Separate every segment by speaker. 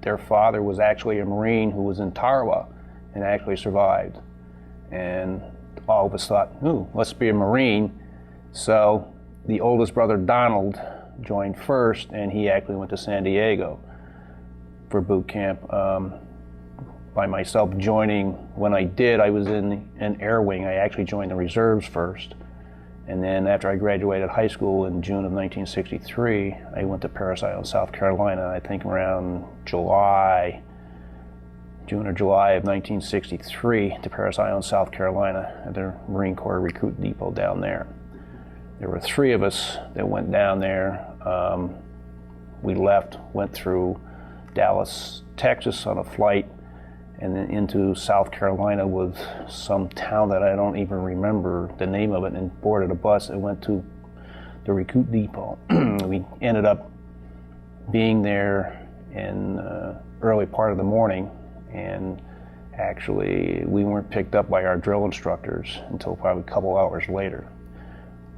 Speaker 1: their father was actually a Marine who was in Tarawa and actually survived. And all of us thought, ooh, let's be a Marine. So the oldest brother, Donald, joined first, and he actually went to San Diego for boot camp. By myself joining, when I did, I was in an air wing. I actually joined the reserves first. And then after I graduated high school in June of 1963, I went to Parris Island, South Carolina, I think around June or July of 1963, to Parris Island, South Carolina, at the Marine Corps recruit depot down there. There were 3 of us that went down there. We left, went through Dallas, Texas on a flight, and then into South Carolina with some town that I don't even remember the name of it, and boarded a bus and went to the recruit depot. We ended up being there in early part of the morning, and actually we weren't picked up by our drill instructors until probably a couple hours later.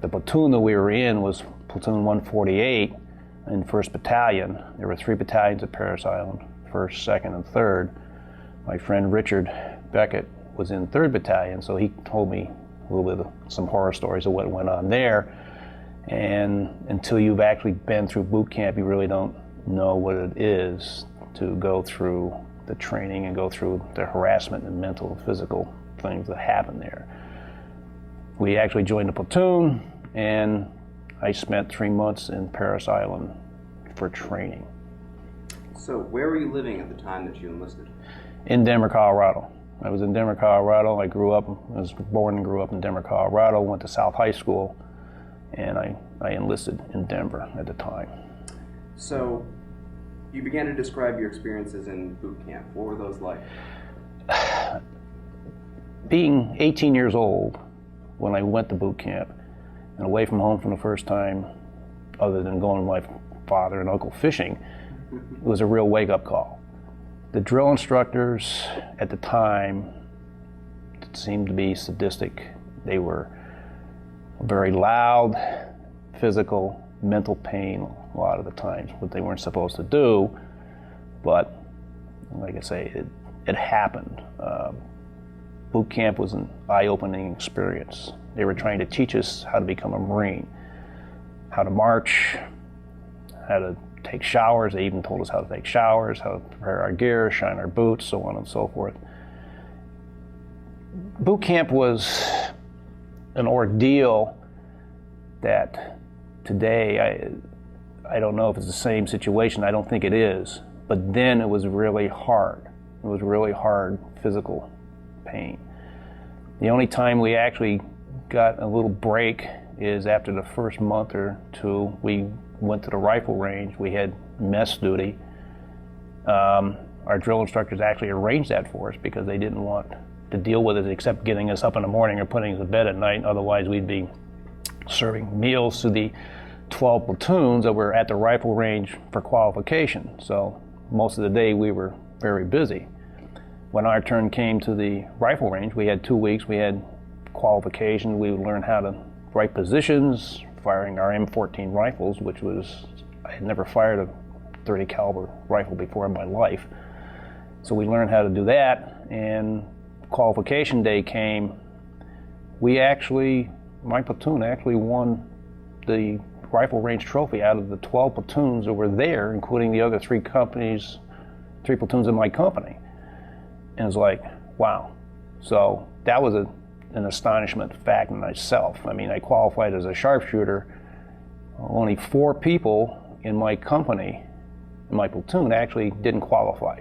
Speaker 1: The platoon that we were in was Platoon 148 in 1st Battalion. There were 3 battalions at Parris Island, 1st, 2nd, and 3rd. My friend Richard Beckett was in 3rd Battalion, so he told me a little bit of some horror stories of what went on there. And until you've actually been through boot camp, you really don't know what it is to go through the training and go through the harassment and mental and physical things that happen there. We actually joined the platoon, and I spent 3 months in Parris Island for training.
Speaker 2: So where were you living at the time that you enlisted?
Speaker 1: In Denver, Colorado. I was in Denver, Colorado. I was born and grew up in Denver, Colorado, went to South High School, and I enlisted in Denver at the time.
Speaker 2: So you began to describe your experiences in boot camp. What were those like?
Speaker 1: Being 18 years old when I went to boot camp and away from home for the first time, other than going with my father and uncle fishing, it was a real wake-up call. The drill instructors at the time seemed to be sadistic. They were very loud, physical, mental pain a lot of the times, what they weren't supposed to do, but like I say, it happened. Boot camp was an eye-opening experience. They were trying to teach us how to become a Marine, how to march, how to take showers. They even told us how to take showers, how to prepare our gear, shine our boots, so on and so forth. Boot camp was an ordeal that today, I don't know if it's the same situation. I don't think it is. But then it was really hard. It was really hard physical pain. The only time we actually got a little break is after the first month or 2, we went to the rifle range. We had mess duty. Our drill instructors actually arranged that for us because they didn't want to deal with it except getting us up in the morning or putting us to bed at night. Otherwise, we'd be serving meals to the 12 platoons that were at the rifle range for qualification. So most of the day we were very busy. When our turn came to the rifle range, we had 2 weeks. We had qualification. We would learn how to right positions, firing our M14 rifles, which was, I had never fired a .30 caliber rifle before in my life. So we learned how to do that, and qualification day came. My platoon actually won the rifle range trophy out of the 12 platoons that were there, including the other 3 platoons in my company. And it was like, wow. So that was an astonishment fact in myself. I mean, I qualified as a sharpshooter. Only 4 people in my company, in my platoon, actually didn't qualify.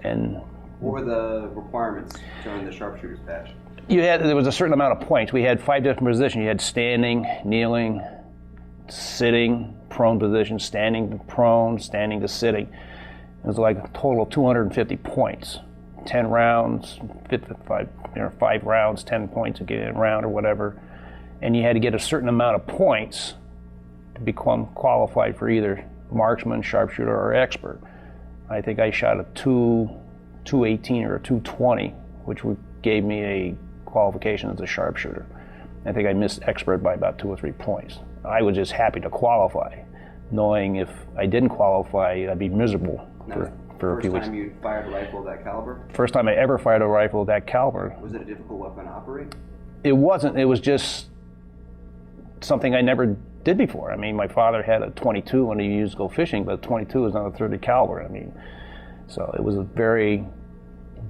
Speaker 1: And
Speaker 2: what were the requirements during the sharpshooter's badge?
Speaker 1: There was a certain amount of points. We had 5 different positions. You had standing, kneeling, sitting, prone position, standing to prone, standing to sitting. It was like a total of 250 points. 10 rounds, 5 rounds, 10 points a given round or whatever. And you had to get a certain amount of points to become qualified for either marksman, sharpshooter, or expert. I think I shot a 218 or a 220, which gave me a qualification as a sharpshooter. I think I missed expert by about 2 or 3 points. I was just happy to qualify, knowing if I didn't qualify, I'd be miserable for a few weeks.
Speaker 2: First time you fired a rifle of that caliber?
Speaker 1: First time I ever fired a rifle of that caliber.
Speaker 2: Was it a difficult weapon to operate?
Speaker 1: It wasn't. It was just something I never did before. I mean, my father had a .22 when he used to go fishing, but a .22 is not a .30 caliber. I mean, so it was a very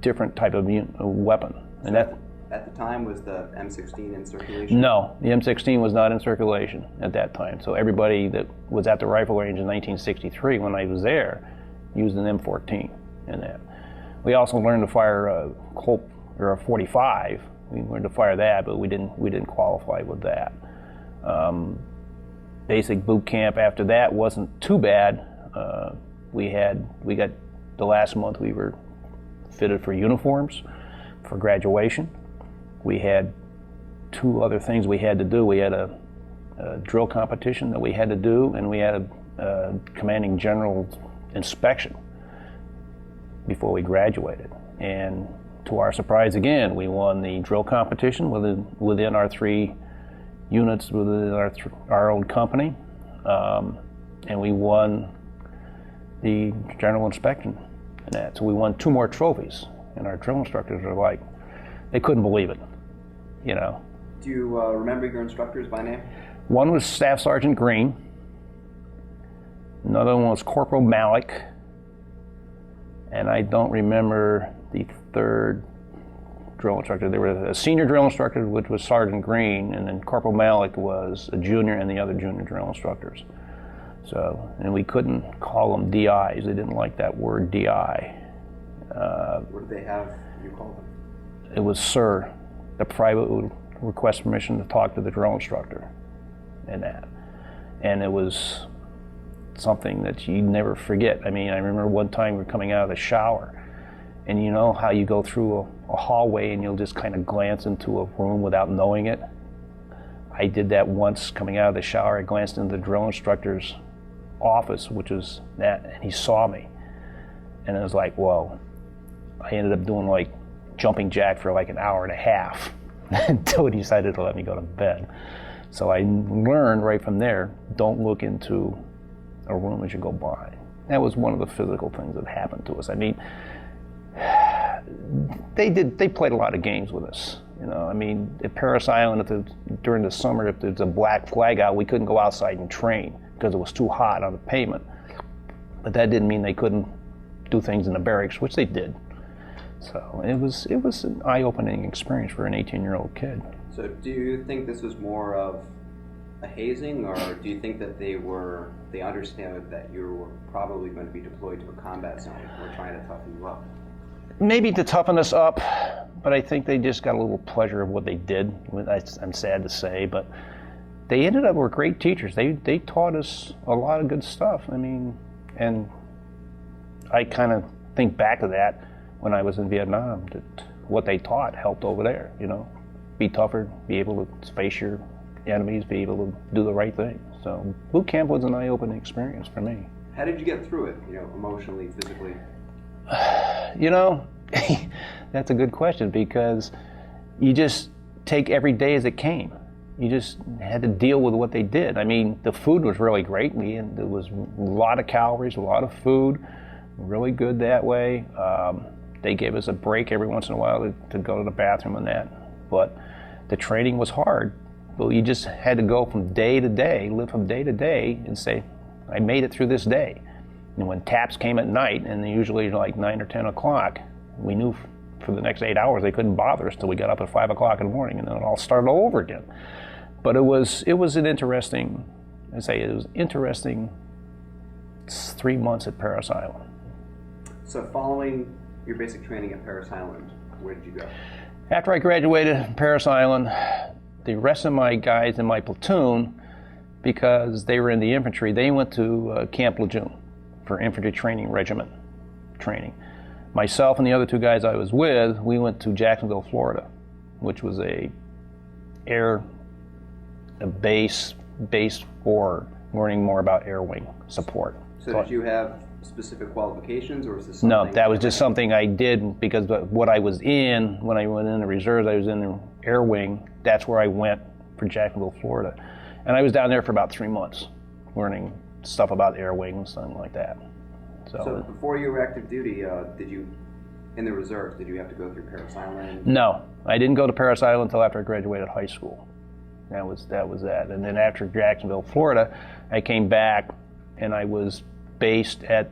Speaker 1: different type of weapon. And that,
Speaker 2: at the time, was the M16 in circulation?
Speaker 1: no, the M16 was not in circulation at that time. So everybody that was at the rifle range in 1963, when I was there, used an M14 in that. We also learned to fire a Colt or a .45. We learned to fire that, but we didn't qualify with that. Basic boot camp after that wasn't too bad. We got the last month we were fitted for uniforms for graduation. We had two other things we had to do. We had a drill competition that we had to do, and we had a commanding general inspection before we graduated. And to our surprise again, we won the drill competition within our 3 units within our own company, and we won the general inspection and that. So we won 2 more trophies, and our drill instructors were like, they couldn't believe it, you know.
Speaker 2: Do you remember your instructors by name?
Speaker 1: One was Staff Sergeant Green, another one was Corporal Malik, and I don't remember the third drill instructor. There was a senior drill instructor, which was Sergeant Green, and then Corporal Malik was a junior, and the other junior drill instructors. So, and we couldn't call them DIs. They didn't like that word DI.
Speaker 2: What did they have you call them?
Speaker 1: It was sir. The private would request permission to talk to the drill instructor and that. And it was something that you never forget. I mean, I remember one time we were coming out of the shower, and you know how you go through a hallway and you'll just kind of glance into a room without knowing it? I did that once coming out of the shower. I glanced into the drill instructor's office, which was that, and he saw me. And it was like, whoa. I ended up doing like jumping jack for like an hour and a half until he decided to let me go to bed. So I learned right from there, don't look into a room as you go by. That was one of the physical things that happened to us. I mean, they played a lot of games with us. You know, I mean, at Paris Island, during the summer, if there's a black flag out, we couldn't go outside and train because it was too hot on the pavement. But that didn't mean they couldn't do things in the barracks, which they did. So it was an eye-opening experience for an 18-year-old kid.
Speaker 2: So do you think this was more of a hazing, or do you think that they understood that you were probably going to be deployed to a combat zone and were trying to toughen you up?
Speaker 1: Maybe to toughen us up, but I think they just got a little pleasure of what they did. I'm sad to say, but they ended up were great teachers. They taught us a lot of good stuff. I mean, and I kind of think back to that when I was in Vietnam, that what they taught helped over there, you know. Be tougher, be able to face your enemies, be able to do the right thing. So boot camp was an eye-opening experience for me.
Speaker 2: How did you get through it, you know, emotionally, physically?
Speaker 1: You know, that's a good question, because you just take every day as it came. You just had to deal with what they did. I mean, the food was really great. There was a lot of calories, a lot of food, really good that way. They gave us a break every once in a while to go to the bathroom and that. But the training was hard. But you just had to go from day to day, live from day to day, and say, I made it through this day. And when taps came at night, and they usually like 9 or 10 o'clock, we knew for the next 8 hours they couldn't bother us till we got up at 5 o'clock in the morning, and then it all started all over again. But it was an interesting, it was interesting 3 months at Paris Island.
Speaker 2: So following your basic training at Paris Island, where did you go?
Speaker 1: After I graduated from Paris Island, the rest of my guys in my platoon, because they were in the infantry, they went to Camp Lejeune for infantry training regiment training. Myself and the other 2 guys I was with, we went to Jacksonville, Florida, which was a base for learning more about air wing support.
Speaker 2: So did you have specific qualifications, or was this something?
Speaker 1: No, that was just something I did because what I was in, when I went in the reserves, I was in the air wing. That's where I went for Jacksonville, Florida. And I was down there for about 3 months learning stuff about air wing and something like that.
Speaker 2: So before you were active duty, did you, in the reserves, did you have to go through Parris Island?
Speaker 1: No, I didn't go to Parris Island until after I graduated high school. That was that. And then after Jacksonville, Florida, I came back and I was based in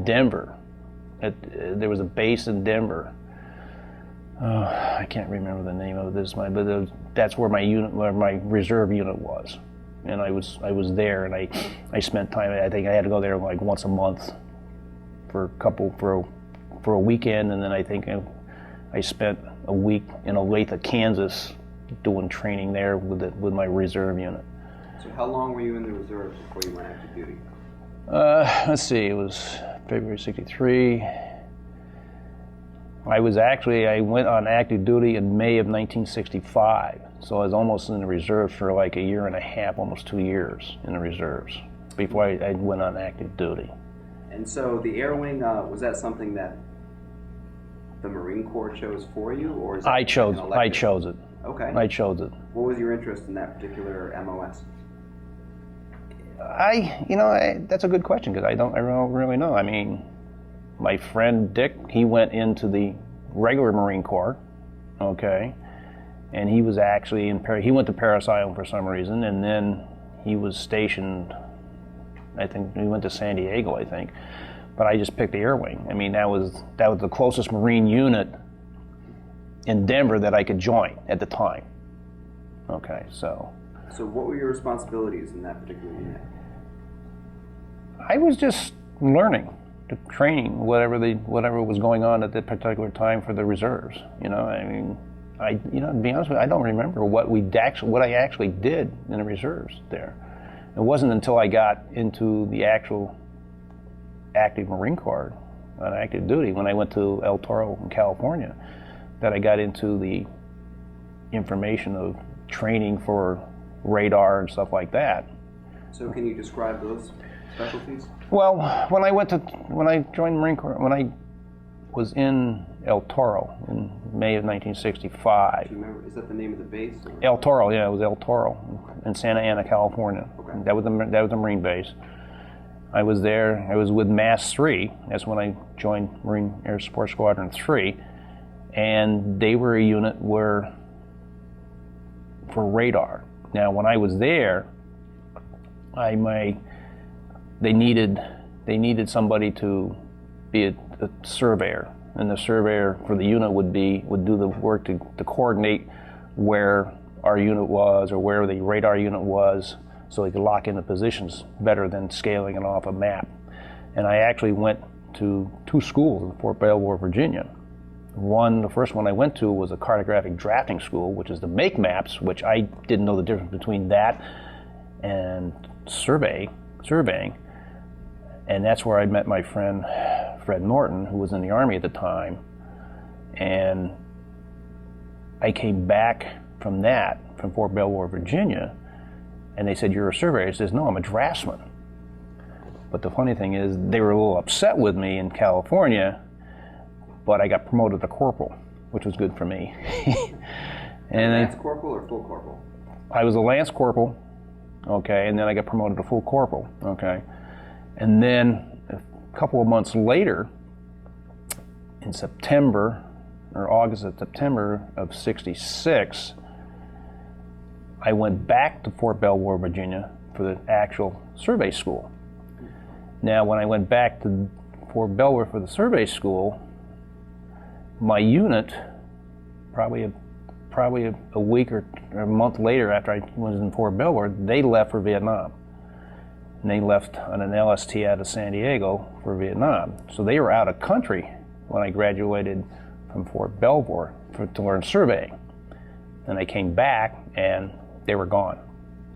Speaker 1: Denver. There was a base in Denver. I can't remember the name of this, but that's where my reserve unit was, and I was there, and I spent time. I think I had to go there like once a month for a weekend, and then I think I spent a week in Olathe, Kansas, doing training there with my reserve unit.
Speaker 2: So how long were you in the reserves before you went active duty?
Speaker 1: Let's see, it was February '63. I went on active duty in May of 1965, so I was almost in the reserves for like a year and a half, almost 2 years in the reserves before I went on active duty.
Speaker 2: And so the Air Wing, was that something that the Marine Corps chose for you, or is it
Speaker 1: I chose it.
Speaker 2: Okay.
Speaker 1: I chose it.
Speaker 2: What was your interest in that particular MOS?
Speaker 1: That's a good question because I don't really know. I mean, my friend Dick, he went into the regular Marine Corps, okay, and he was actually he went to Parris Island for some reason, and then he was stationed, I think he went to San Diego, I think, but I just picked the Air Wing. I mean, that was the closest Marine unit in Denver that I could join at the time. Okay, so.
Speaker 2: So what were your responsibilities in that particular unit?
Speaker 1: I was just learning, training, whatever was going on at that particular time for the reserves. I mean, to be honest with you, I don't remember what I actually did in the reserves there. It wasn't until I got into the actual active Marine Corps on active duty when I went to El Toro in California that I got into the information of training for radar and stuff like that.
Speaker 2: So can you describe those specialties?
Speaker 1: Well, when I joined the Marine Corps, when I was in El Toro in May of 1965.
Speaker 2: Do you remember, is that the name of the base? Or?
Speaker 1: El Toro, yeah, it was El Toro in Santa Ana, California.
Speaker 2: Okay.
Speaker 1: That was the Marine base. I was there. I was with Mass 3. That's when I joined Marine Air Support Squadron 3, and they were a unit for radar. Now, when I was there, they needed somebody to be a surveyor, and the surveyor for the unit would do the work to coordinate where our unit was or where the radar unit was, so they could lock in the positions better than scaling it off a map. And I actually went to 2 schools in Fort Belvoir, Virginia. The first one I went to was a cartographic drafting school, which is to make maps, which I didn't know the difference between that and surveying. And that's where I met my friend Fred Norton, who was in the Army at the time. And I came back from Fort Belvoir, Virginia, and they said, "You're a surveyor." I says, "No, I'm a draftsman." But the funny thing is, they were a little upset with me in California, but I got promoted to corporal, which was good for me.
Speaker 2: And Lance corporal or full corporal?
Speaker 1: I was a lance corporal, okay, and then I got promoted to full corporal, okay. And then a couple of months later, in September, or August or September of '66, I went back to Fort Belvoir, Virginia for the actual survey school. Now, when I went back to Fort Belvoir for the survey school, my unit, probably a week or a month later after I was in Fort Belvoir, they left for Vietnam. And they left on an LST out of San Diego for Vietnam. So they were out of country when I graduated from Fort Belvoir to learn surveying. And I came back and they were gone.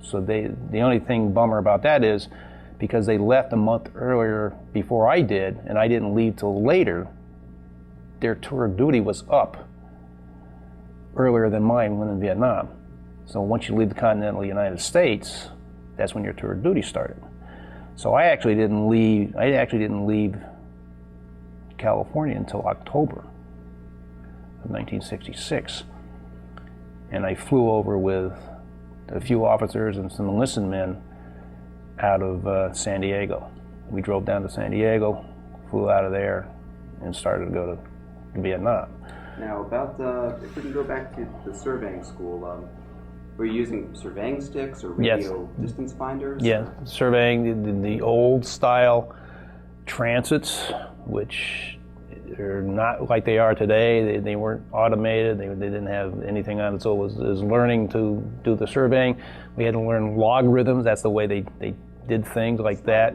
Speaker 1: So the only thing bummer about that is because they left a month earlier before I did, and I didn't leave till later, their tour of duty was up earlier than mine when in Vietnam. So once you leave the continental United States, that's when your tour of duty started. So I actually didn't leave California until October of 1966. And I flew over with a few officers and some enlisted men out of San Diego. we drove down to San Diego, flew out of there, and started to go to Vietnam.
Speaker 2: Now, if we can go back to the surveying school, were you using surveying sticks or radio distance finders?
Speaker 1: Yeah, surveying the old style transits, which are not like they are today. They weren't automated. They didn't have anything on it. So it was learning to do the surveying. We had to learn logarithms. That's the way they did things like that.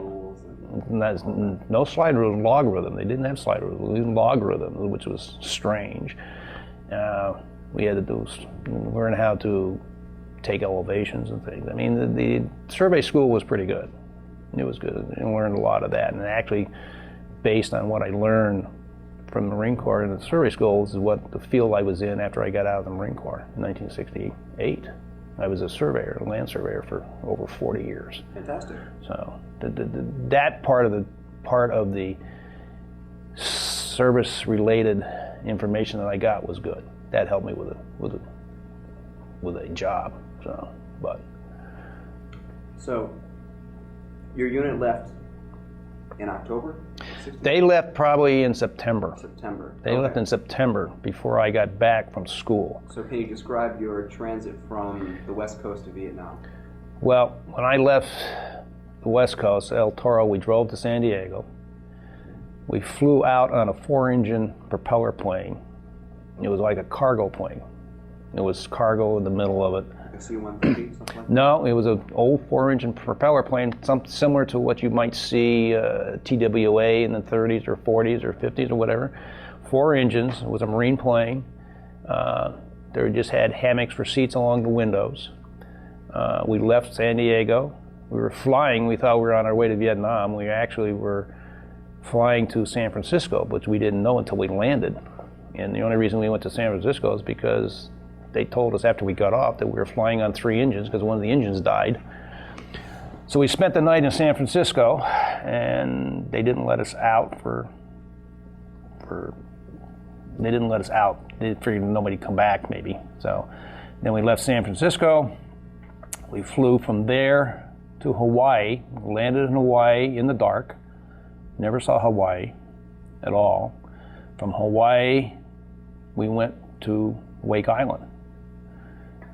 Speaker 1: No slide rule, logarithm. They didn't have slide rules. They used logarithms, which was strange. We had to learn how to take elevations and things. I mean, the survey school was pretty good. It was good. I learned a lot of that. And actually, based on what I learned from the Marine Corps in the survey school, is what the field I was in after I got out of the Marine Corps in 1968. I was a surveyor, a land surveyor for over 40 years.
Speaker 2: Fantastic.
Speaker 1: So that part of the service-related information that I got was good. That helped me with a job.
Speaker 2: So your unit left in October?
Speaker 1: They left probably in September. They left in September before I got back from school.
Speaker 2: So can you describe your transit from the west coast of Vietnam?
Speaker 1: Well, when I left the west coast, El Toro, we drove to San Diego. We flew out on a 4-engine propeller plane. It was like a cargo plane. It was cargo in the middle of it.
Speaker 2: A C-130, something like that?
Speaker 1: No, it was an old 4-engine propeller plane, something similar to what you might see TWA in the 30s or 40s or 50s or whatever. 4 engines. It was a Marine plane. They just had hammocks for seats along the windows. We left San Diego. We were flying. We thought we were on our way to Vietnam. We actually were flying to San Francisco, which we didn't know until we landed. And the only reason we went to San Francisco is because they told us after we got off that we were flying on 3 engines because one of the engines died. So we spent the night in San Francisco, and they didn't let us out they didn't let us out. They figured nobody would come back maybe. So then we left San Francisco. We flew from there to Hawaii, landed in Hawaii in the dark. Never saw Hawaii at all. From Hawaii, we went to Wake Island.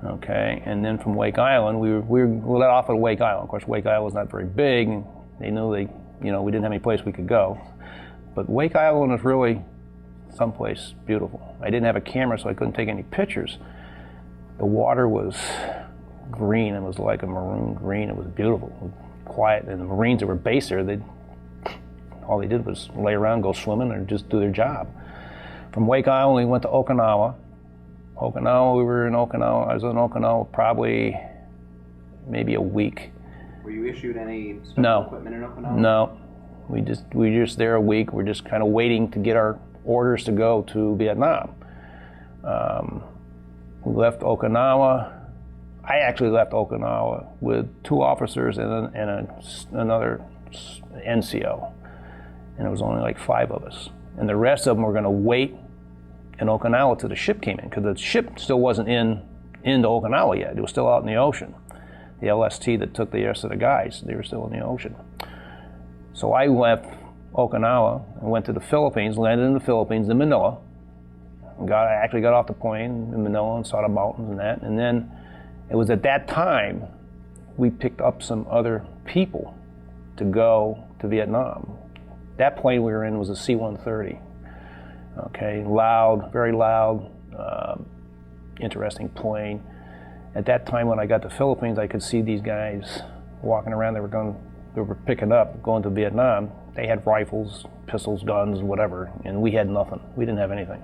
Speaker 1: Okay, and then from Wake Island, we were let off at Wake Island. Of course, Wake Island was not very big, and they knew we didn't have any place we could go. But Wake Island was really someplace beautiful. I didn't have a camera, so I couldn't take any pictures. The water was green. It was like a maroon green. It was beautiful, quiet. And the Marines that were based there, all they did was lay around, go swimming, or just do their job. From Wake Island, we went to Okinawa. I was in Okinawa probably maybe a week.
Speaker 2: Were you issued any special equipment in Okinawa?
Speaker 1: No. We were just there a week. We're just kind of waiting to get our orders to go to Vietnam. We left Okinawa. I actually left Okinawa with 2 officers and another NCO. And it was only like 5 of us. And the rest of them were going to wait in Okinawa till the ship came in, because the ship still wasn't into Okinawa yet. It was still out in the ocean. The LST that took the rest of the guys, they were still in the ocean. So I left Okinawa and went to the Philippines, landed in the Philippines, in Manila. I actually got off the plane in Manila and saw the mountains and that. And then it was at that time we picked up some other people to go to Vietnam. That plane we were in was a C-130. Okay, loud, very loud, interesting plane. At that time when I got to the Philippines, I could see these guys walking around. They were picking up, going to Vietnam. They had rifles, pistols, guns, whatever, and we had nothing. We didn't have anything.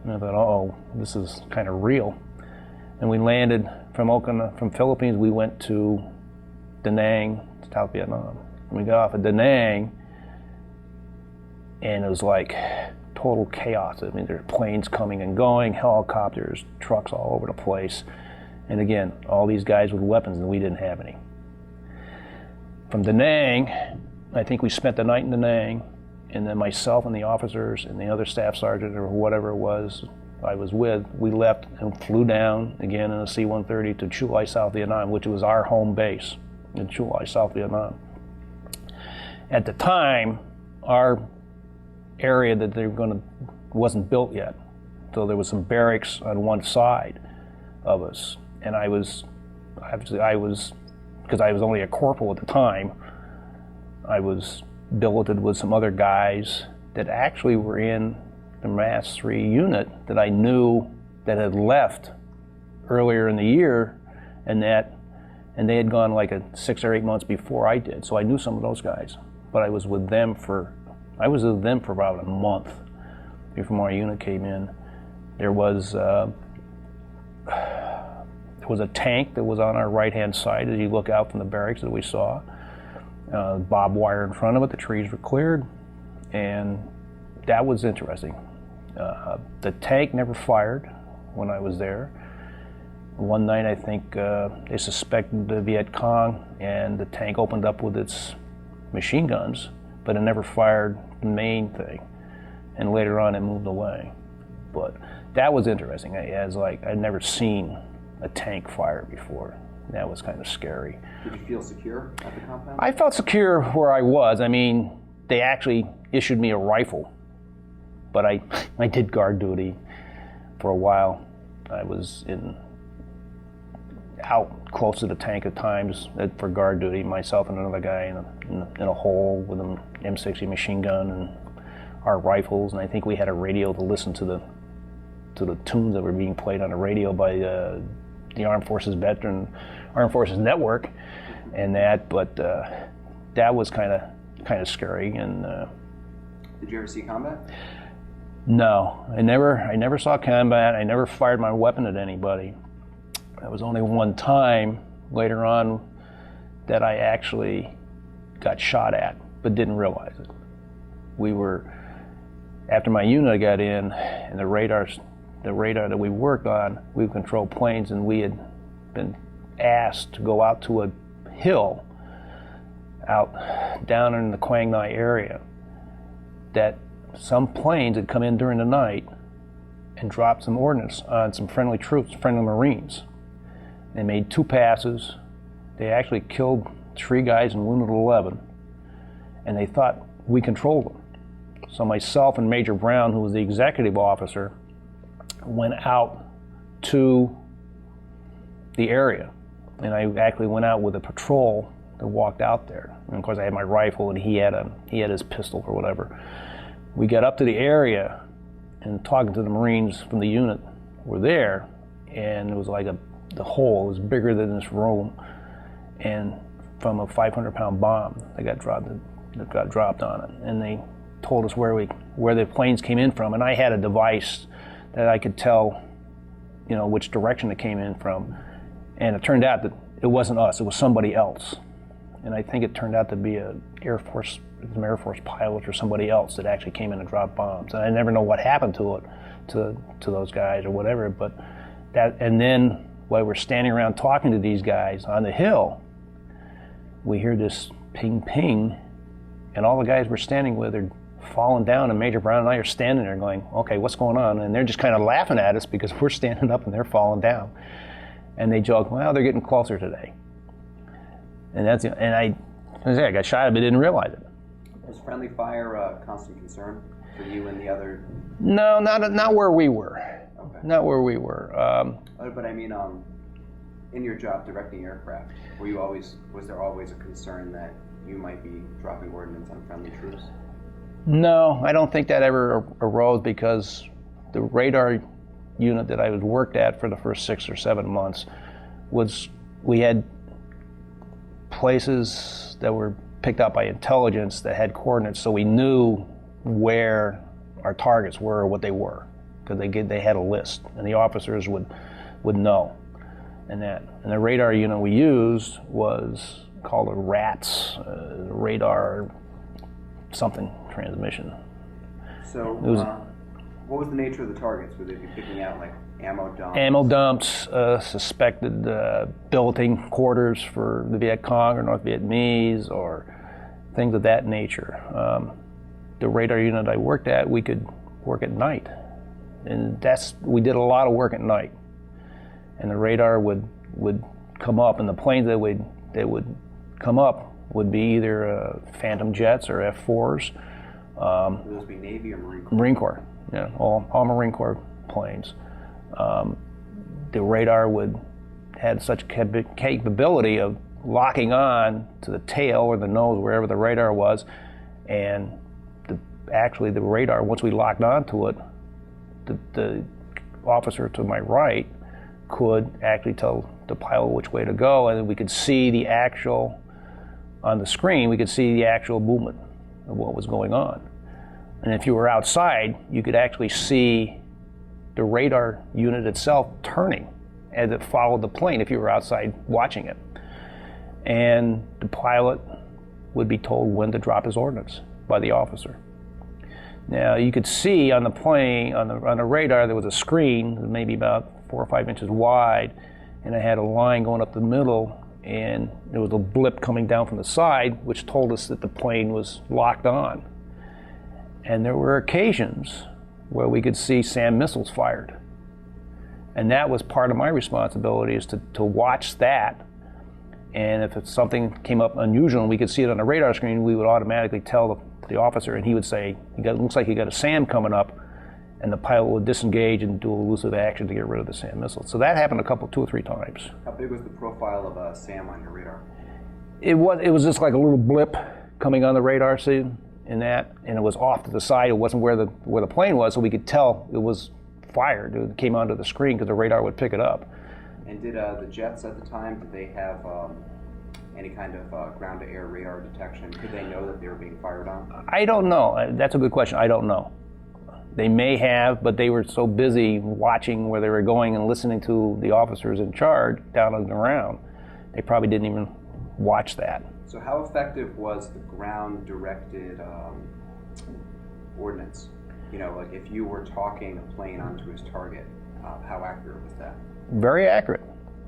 Speaker 1: And I thought, oh, this is kind of real. And we landed from Philippines. We went to Da Nang, South Vietnam. And we got off at Da Nang, and it was like total chaos. I mean, there were planes coming and going, helicopters, trucks all over the place. And again, all these guys with weapons, and we didn't have any. From Da Nang, I think we spent the night in Da Nang, and then myself and the officers and the other staff sergeant or whatever it was I was with, we left and flew down again in a C-130 to Chu Lai, South Vietnam, which was our home base in Chu Lai, South Vietnam. At the time, our area that they were going to wasn't built yet, so there was some barracks on one side of us, and I was because I was only a corporal at the time. I was billeted with some other guys that actually were in the Mass 3 unit that I knew that had left earlier in the year, and they had gone like 6 or 8 months before I did. So I knew some of those guys, but I was with them for about a month before my unit came in. There was a tank that was on our right-hand side as you look out from the barracks that we saw. Barbed wire in front of it, the trees were cleared, and that was interesting. The tank never fired when I was there. One night I think they suspected the Viet Cong, and the tank opened up with its machine guns, but it never fired the main thing, and later on it moved away. But that was interesting. I'd never seen a tank fire before. That was kind of scary.
Speaker 2: Did you feel secure at the compound?
Speaker 1: I felt secure where I was. I mean, they actually issued me a rifle, but I did guard duty for a while. I was out close to the tank at times for guard duty, myself and another guy in a hole with an M60 machine gun and our rifles, and I think we had a radio to listen to the tunes that were being played on the radio by the Armed Forces Network, and that. But that was kind of scary. And
Speaker 2: did you ever see combat?
Speaker 1: No, I never saw combat. I never fired my weapon at anybody. There was only one time later on that I actually got shot at, but didn't realize it. After my unit got in, and the radar that we worked on, we controlled planes, and we had been asked to go out to a hill out down in the Quang Ngai area that some planes had come in during the night and dropped some ordnance on some friendly troops, friendly Marines. They made 2 passes. They actually killed 3 guys and wounded 11, and they thought we controlled them. So myself and Major Brown, who was the executive officer, went out to the area, and I actually went out with a patrol that walked out there. And of course, I had my rifle, and he had his pistol or whatever. We got up to the area, and talking to the Marines from the unit were there, and it was like the hole was bigger than this room, and from a 500-pound bomb that got dropped on it, and they told us where the planes came in from, and I had a device that I could tell, which direction it came in from, and it turned out that it wasn't us; it was somebody else, and I think it turned out to be an Air Force pilot or somebody else that actually came in and dropped bombs, and I never know what happened to it, to those guys or whatever. But that, and then while we're standing around talking to these guys on the hill, we hear this ping ping, and all the guys we're standing with are falling down, and Major Brown and I are standing there going, okay, what's going on? And they're just kind of laughing at us because we're standing up and they're falling down. And they joke, well, they're getting closer today. And I got shot, but didn't realize it.
Speaker 2: Was friendly fire a constant concern for you and the other?
Speaker 1: No, not where we were.
Speaker 2: Okay.
Speaker 1: Not where we were.
Speaker 2: But I mean, in your job directing aircraft, was there always a concern that you might be dropping ordnance on friendly troops?
Speaker 1: No, I don't think that ever arose, because the radar unit that I was worked at for the first 6 or 7 months we had places that were picked up by intelligence that had coordinates, so we knew where our targets were or what they were, because they had a list, and the officers would know. And the radar unit we used was called a RATS, radar something transmission.
Speaker 2: So what was the nature of the targets? Would they be picking out like ammo dumps?
Speaker 1: Ammo dumps, suspected billeting quarters for the Viet Cong or North Vietnamese, or things of that nature. The radar unit I worked at, we could work at night, and we did a lot of work at night. And the radar would come up, and the planes that would come up would be either Phantom jets or F-4s.
Speaker 2: Would those be Navy or Marine Corps?
Speaker 1: Marine Corps, yeah, all Marine Corps planes. The radar had such capability of locking on to the tail or the nose, wherever the radar was, and actually the radar, once we locked onto it, the officer to my right could actually tell the pilot which way to go, and we could see the actual, on the screen, we could see the actual movement of what was going on. And if you were outside, you could actually see the radar unit itself turning as it followed the plane if you were outside watching it. And the pilot would be told when to drop his ordnance by the officer. Now you could see on the plane, on the radar, there was a screen maybe about 4 or 5 inches wide, and it had a line going up the middle, and there was a blip coming down from the side which told us that the plane was locked on. And there were occasions where we could see SAM missiles fired. And that was part of my responsibility, is to watch that. And if something came up unusual and we could see it on the radar screen, we would automatically tell the officer, and he would say, it looks like you got a SAM coming up, and the pilot would disengage and do elusive action to get rid of the SAM missile. So that happened 2 or 3 times.
Speaker 2: How big was the profile of a SAM on your radar?
Speaker 1: It was just like a little blip coming on the radar scene, and it was off to the side. It wasn't where the plane was, so we could tell it was fired. It came onto the screen because the radar would pick it up.
Speaker 2: And did the jets at the time, did they have any kind of ground-to-air radar detection? Could they know that they were being fired on?
Speaker 1: I don't know. That's a good question. I don't know. They may have, but they were so busy watching where they were going and listening to the officers in charge down on the ground, they probably didn't even watch that.
Speaker 2: So how effective was the ground-directed ordnance? You know, like if you were talking a plane onto his target, how accurate was that?
Speaker 1: Very accurate.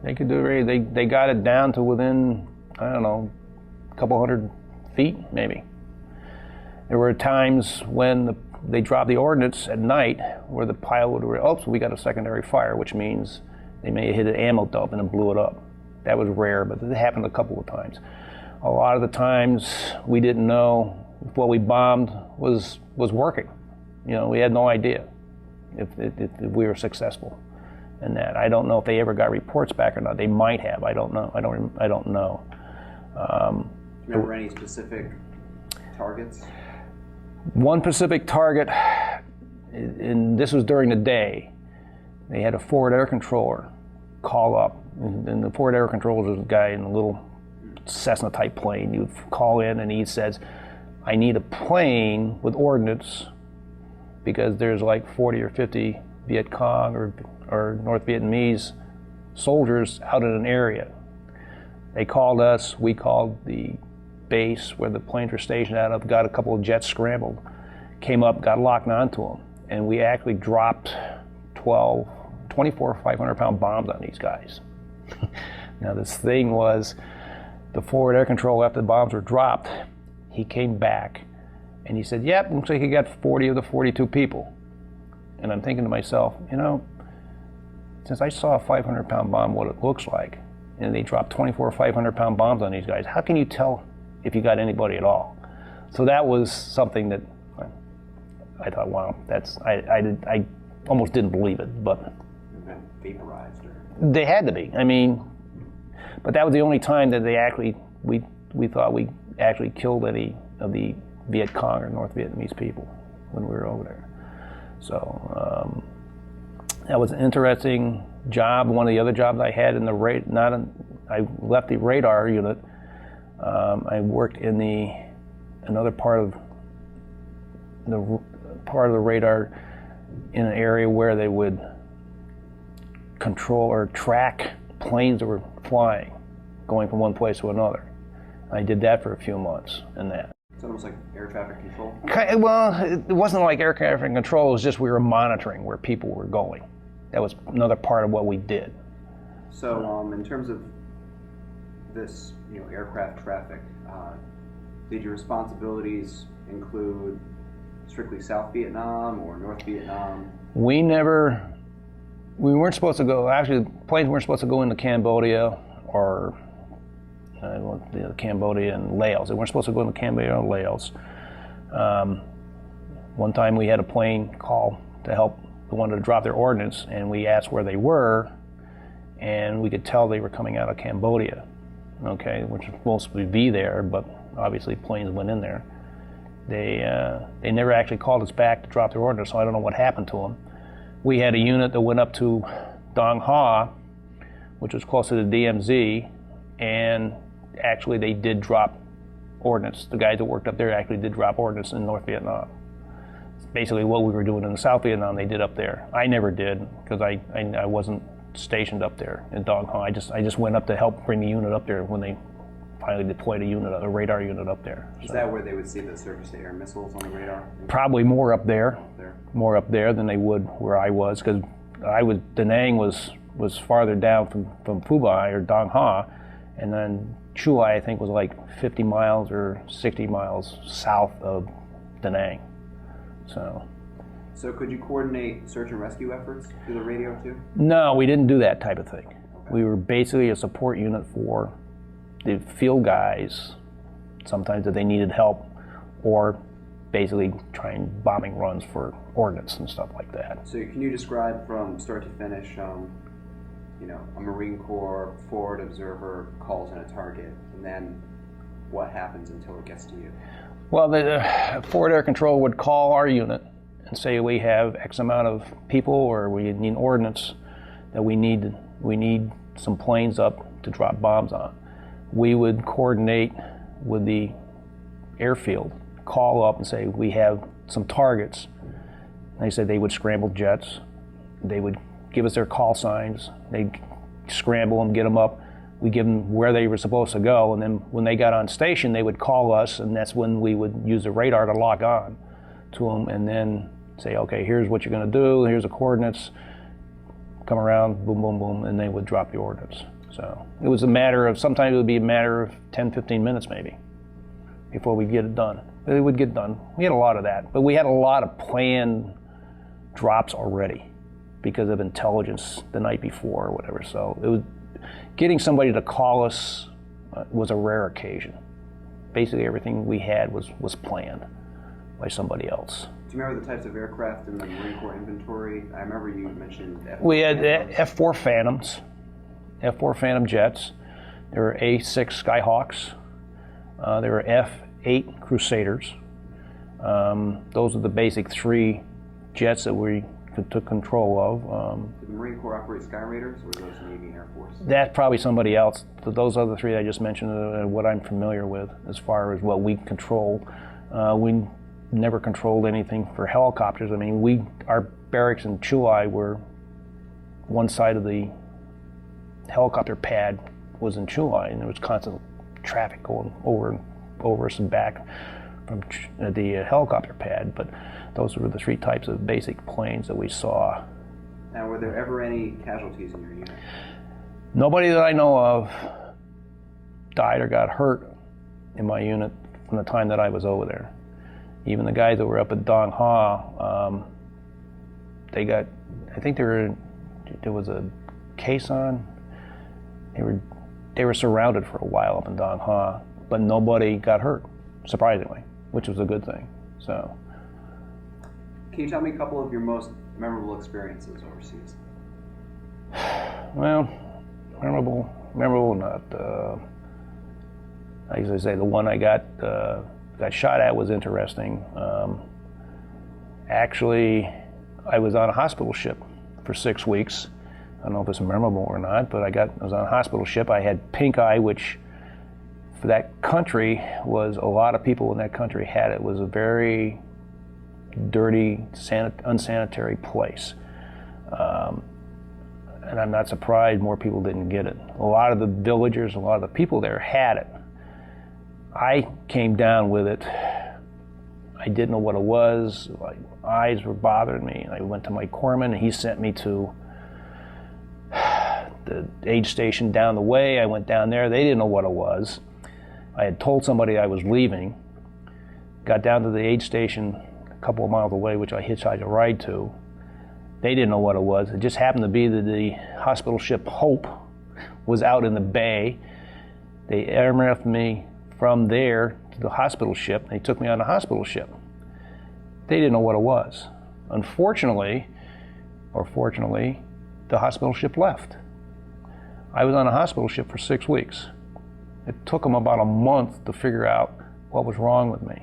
Speaker 1: They could do they got it down to within, I don't know, a couple 100 feet maybe. There were times when they dropped the ordnance at night where the pilot would, we got a secondary fire, which means they may have hit an ammo dump and it blew it up. That was rare, but it happened a couple of times. A lot of the times we didn't know if what we bombed was working. You know, we had no idea if we were successful in that. I don't know if they ever got reports back or not. They might have. I don't know. I don't know.
Speaker 2: Remember any specific targets?
Speaker 1: One specific target, and this was during the day. They had a forward air controller call up, and the forward air controller was a guy in a little Cessna type plane. You would call in and he says, I need a plane with ordnance because there's like 40 or 50 Viet Cong or North Vietnamese soldiers out in an area. They called us, we called the base where the planes were stationed out of, got a couple of jets scrambled, came up, got locked onto them, and we actually dropped 24 500-pound bombs on these guys. Now this thing was, the forward air control after the bombs were dropped, he came back and he said, yep, looks like he got 40 of the 42 people. And I'm thinking to myself, you know, since I saw a 500-pound bomb what it looks like, and they dropped 24 500-pound bombs on these guys, how can you tell if you got anybody at all? So that was something that I thought, wow, I almost didn't believe it, but
Speaker 2: vaporized, or
Speaker 1: they had to be. I mean, but that was the only time that we thought we actually killed any of the Viet Cong or North Vietnamese people when we were over there. So that was an interesting job. One of the other jobs I had in the I left the radar unit. I worked in another part of the radar in an area where they would control or track planes that were flying, going from one place to another. I did that for a few months in that.
Speaker 2: It's almost like air traffic control?
Speaker 1: Well, it wasn't like air traffic control, it was just we were monitoring where people were going. That was another part of what we did.
Speaker 2: So in terms of this, aircraft traffic, did your responsibilities include strictly South Vietnam or North Vietnam? We weren't supposed to go, actually planes weren't supposed to go into Cambodia or
Speaker 1: Cambodia and Laos. They weren't supposed to go into Cambodia or Laos. One time we had a plane call to help the one to drop their ordnance, and we asked where they were, and we could tell they were coming out of Cambodia, okay, which was supposed to be there, but obviously planes went in there. They never actually called us back to drop their ordnance, so I don't know what happened to them. We had a unit that went up to Dong Ha, which was close to the DMZ, and actually they did drop ordnance. The guys that worked up there actually did drop ordnance in North Vietnam. Basically what we were doing in South Vietnam, they did up there. I never did, because I wasn't stationed up there in Dong Ha. I just went up to help bring the unit up there when they finally deployed a radar unit up there.
Speaker 2: Is that where they would see the surface-to-air missiles on the radar?
Speaker 1: Probably more up there. More up there than they would where I was, because Da Nang was farther down from Phu Bai or Dong Ha, and then Chuai I think was like 50 miles or 60 miles south of Da Nang.
Speaker 2: So could you coordinate search and rescue efforts through the radio too?
Speaker 1: No, we didn't do that type of thing.
Speaker 2: Okay.
Speaker 1: We were basically a support unit for the field guys, sometimes if they needed help, or basically trying bombing runs for ordnance and stuff like that.
Speaker 2: So can you describe from start to finish, a Marine Corps forward observer calls in a target, and then what happens until it gets to you?
Speaker 1: Well, the forward air control would call our unit and say we have X amount of people, or we need ordnance that we need some planes up to drop bombs on. We would coordinate with the airfield, call up and say we have some targets. They said they would scramble jets. They would give us their call signs. They'd scramble them, get them up. We give them where they were supposed to go, and then when they got on station, they would call us, and that's when we would use the radar to lock on to them, and then say, okay, here's what you're going to do, here's the coordinates, come around, boom, boom, boom, and they would drop the ordnance. So it was sometimes it would be a matter of 10, 15 minutes maybe before we'd get it done. But it would get done. We had a lot of that, but we had a lot of planned drops already because of intelligence the night before or whatever. So it was getting somebody to call us was a rare occasion. Basically everything we had was planned by somebody else.
Speaker 2: Do you remember the types of aircraft in the Marine Corps inventory? I remember you mentioned
Speaker 1: we had F-4 Phantoms, F-4 Phantom jets. There were A-6 Skyhawks. There were F-8 Crusaders. Those are the basic three jets that we took control of.
Speaker 2: Did the Marine Corps operate Sky Raiders, or were those Navy and Air Force?
Speaker 1: That's probably somebody else. Those other three I just mentioned are what I'm familiar with as far as what we control. We never controlled anything for helicopters. I mean, our barracks in Chuai were one side of the helicopter pad was in Chuai, and there was constant traffic going over us and back from the helicopter pad. But those were the three types of basic planes that we saw.
Speaker 2: Now, were there ever any casualties in your unit?
Speaker 1: Nobody that I know of died or got hurt in my unit from the time that I was over there. Even the guys that were up at Dong Ha, I think there was a case on. They were surrounded for a while up in Dong Ha, but nobody got hurt, surprisingly, which was a good thing. So,
Speaker 2: can you tell me a couple of your most memorable experiences overseas?
Speaker 1: Well, memorable not. As I say, the one I got shot at was interesting. Actually, I was on a hospital ship for 6 weeks. I don't know if it's memorable or not, but I was on a hospital ship. I had pink eye, which for that country was, a lot of people in that country had it. It was a very dirty, unsanitary place. And I'm not surprised more people didn't get it. A lot of the villagers, a lot of the people there had it. I came down with it. I didn't know what it was. My eyes were bothering me. I went to my corpsman, and he sent me to the aid station down the way. I went down there. They didn't know what it was. I had told somebody I was leaving. Got down to the aid station a couple of miles away, which I hitchhiked a ride to. They didn't know what it was. It just happened to be that the hospital ship Hope was out in the bay. They airmailed me from there to the hospital ship. They took me on the hospital ship. They didn't know what it was. Unfortunately, or fortunately, the hospital ship left. I was on a hospital ship for 6 weeks. It took them about a month to figure out what was wrong with me.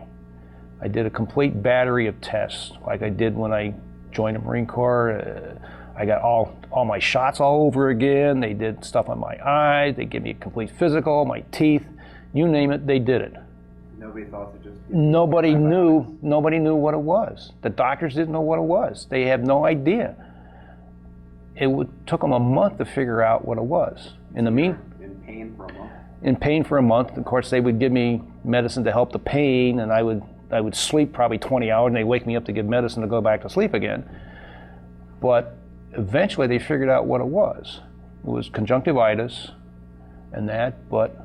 Speaker 1: I did a complete battery of tests, like I did when I joined the Marine Corps. I got all my shots all over again. They did stuff on my eyes. They gave me a complete physical, my teeth, you name it, they did it.
Speaker 2: Nobody thought to just...
Speaker 1: Nobody knew what it was. The doctors didn't know what it was. They had no idea. Took them a month to figure out what it was. In
Speaker 2: pain for a month?
Speaker 1: In pain for a month. Of course, they would give me medicine to help the pain, and I would sleep probably 20 hours, and they'd wake me up to give medicine to go back to sleep again. But eventually they figured out what it was. It was conjunctivitis and that, but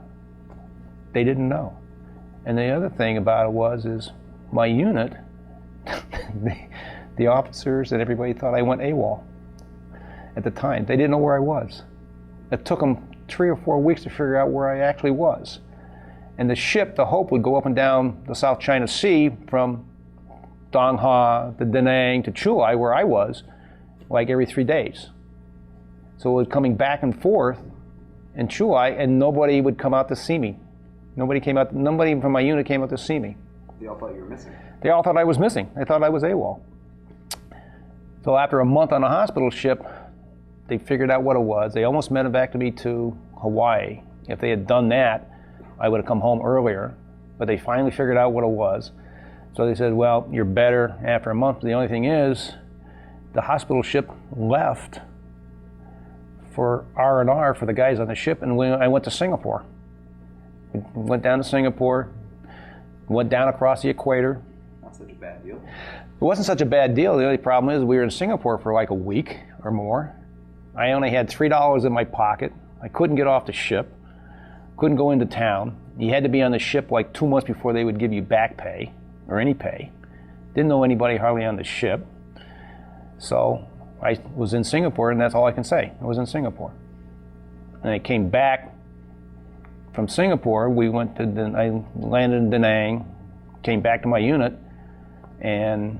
Speaker 1: they didn't know. And the other thing about it is my unit, the officers and everybody thought I went AWOL at the time. They didn't know where I was. It took them 3 or 4 weeks to figure out where I actually was. And the ship, the Hope, would go up and down the South China Sea from Dongha to Da Nang to Chulai, where I was, like every 3 days. So it was coming back and forth in Chulai, and nobody would come out to see me. Nobody from my unit came out to see me.
Speaker 2: They all thought you were missing.
Speaker 1: They all thought I was missing. They thought I was AWOL. So after a month on a hospital ship, they figured out what it was. They almost medevacked me to Hawaii. If they had done that, I would have come home earlier. But they finally figured out what it was. So they said, well, you're better after a month. The only thing is, the hospital ship left for R&R for the guys on the ship, and I went to Singapore. We went down to Singapore, went down across the equator.
Speaker 2: Not such a bad deal.
Speaker 1: It wasn't such a bad deal. The only problem is we were in Singapore for like a week or more. I only had $3 in my pocket. I couldn't get off the ship, couldn't go into town. You had to be on the ship like 2 months before they would give you back pay or any pay. Didn't know anybody hardly on the ship. So I was in Singapore, and that's all I can say. I was in Singapore. And I came back from Singapore. I landed in Da Nang, came back to my unit, and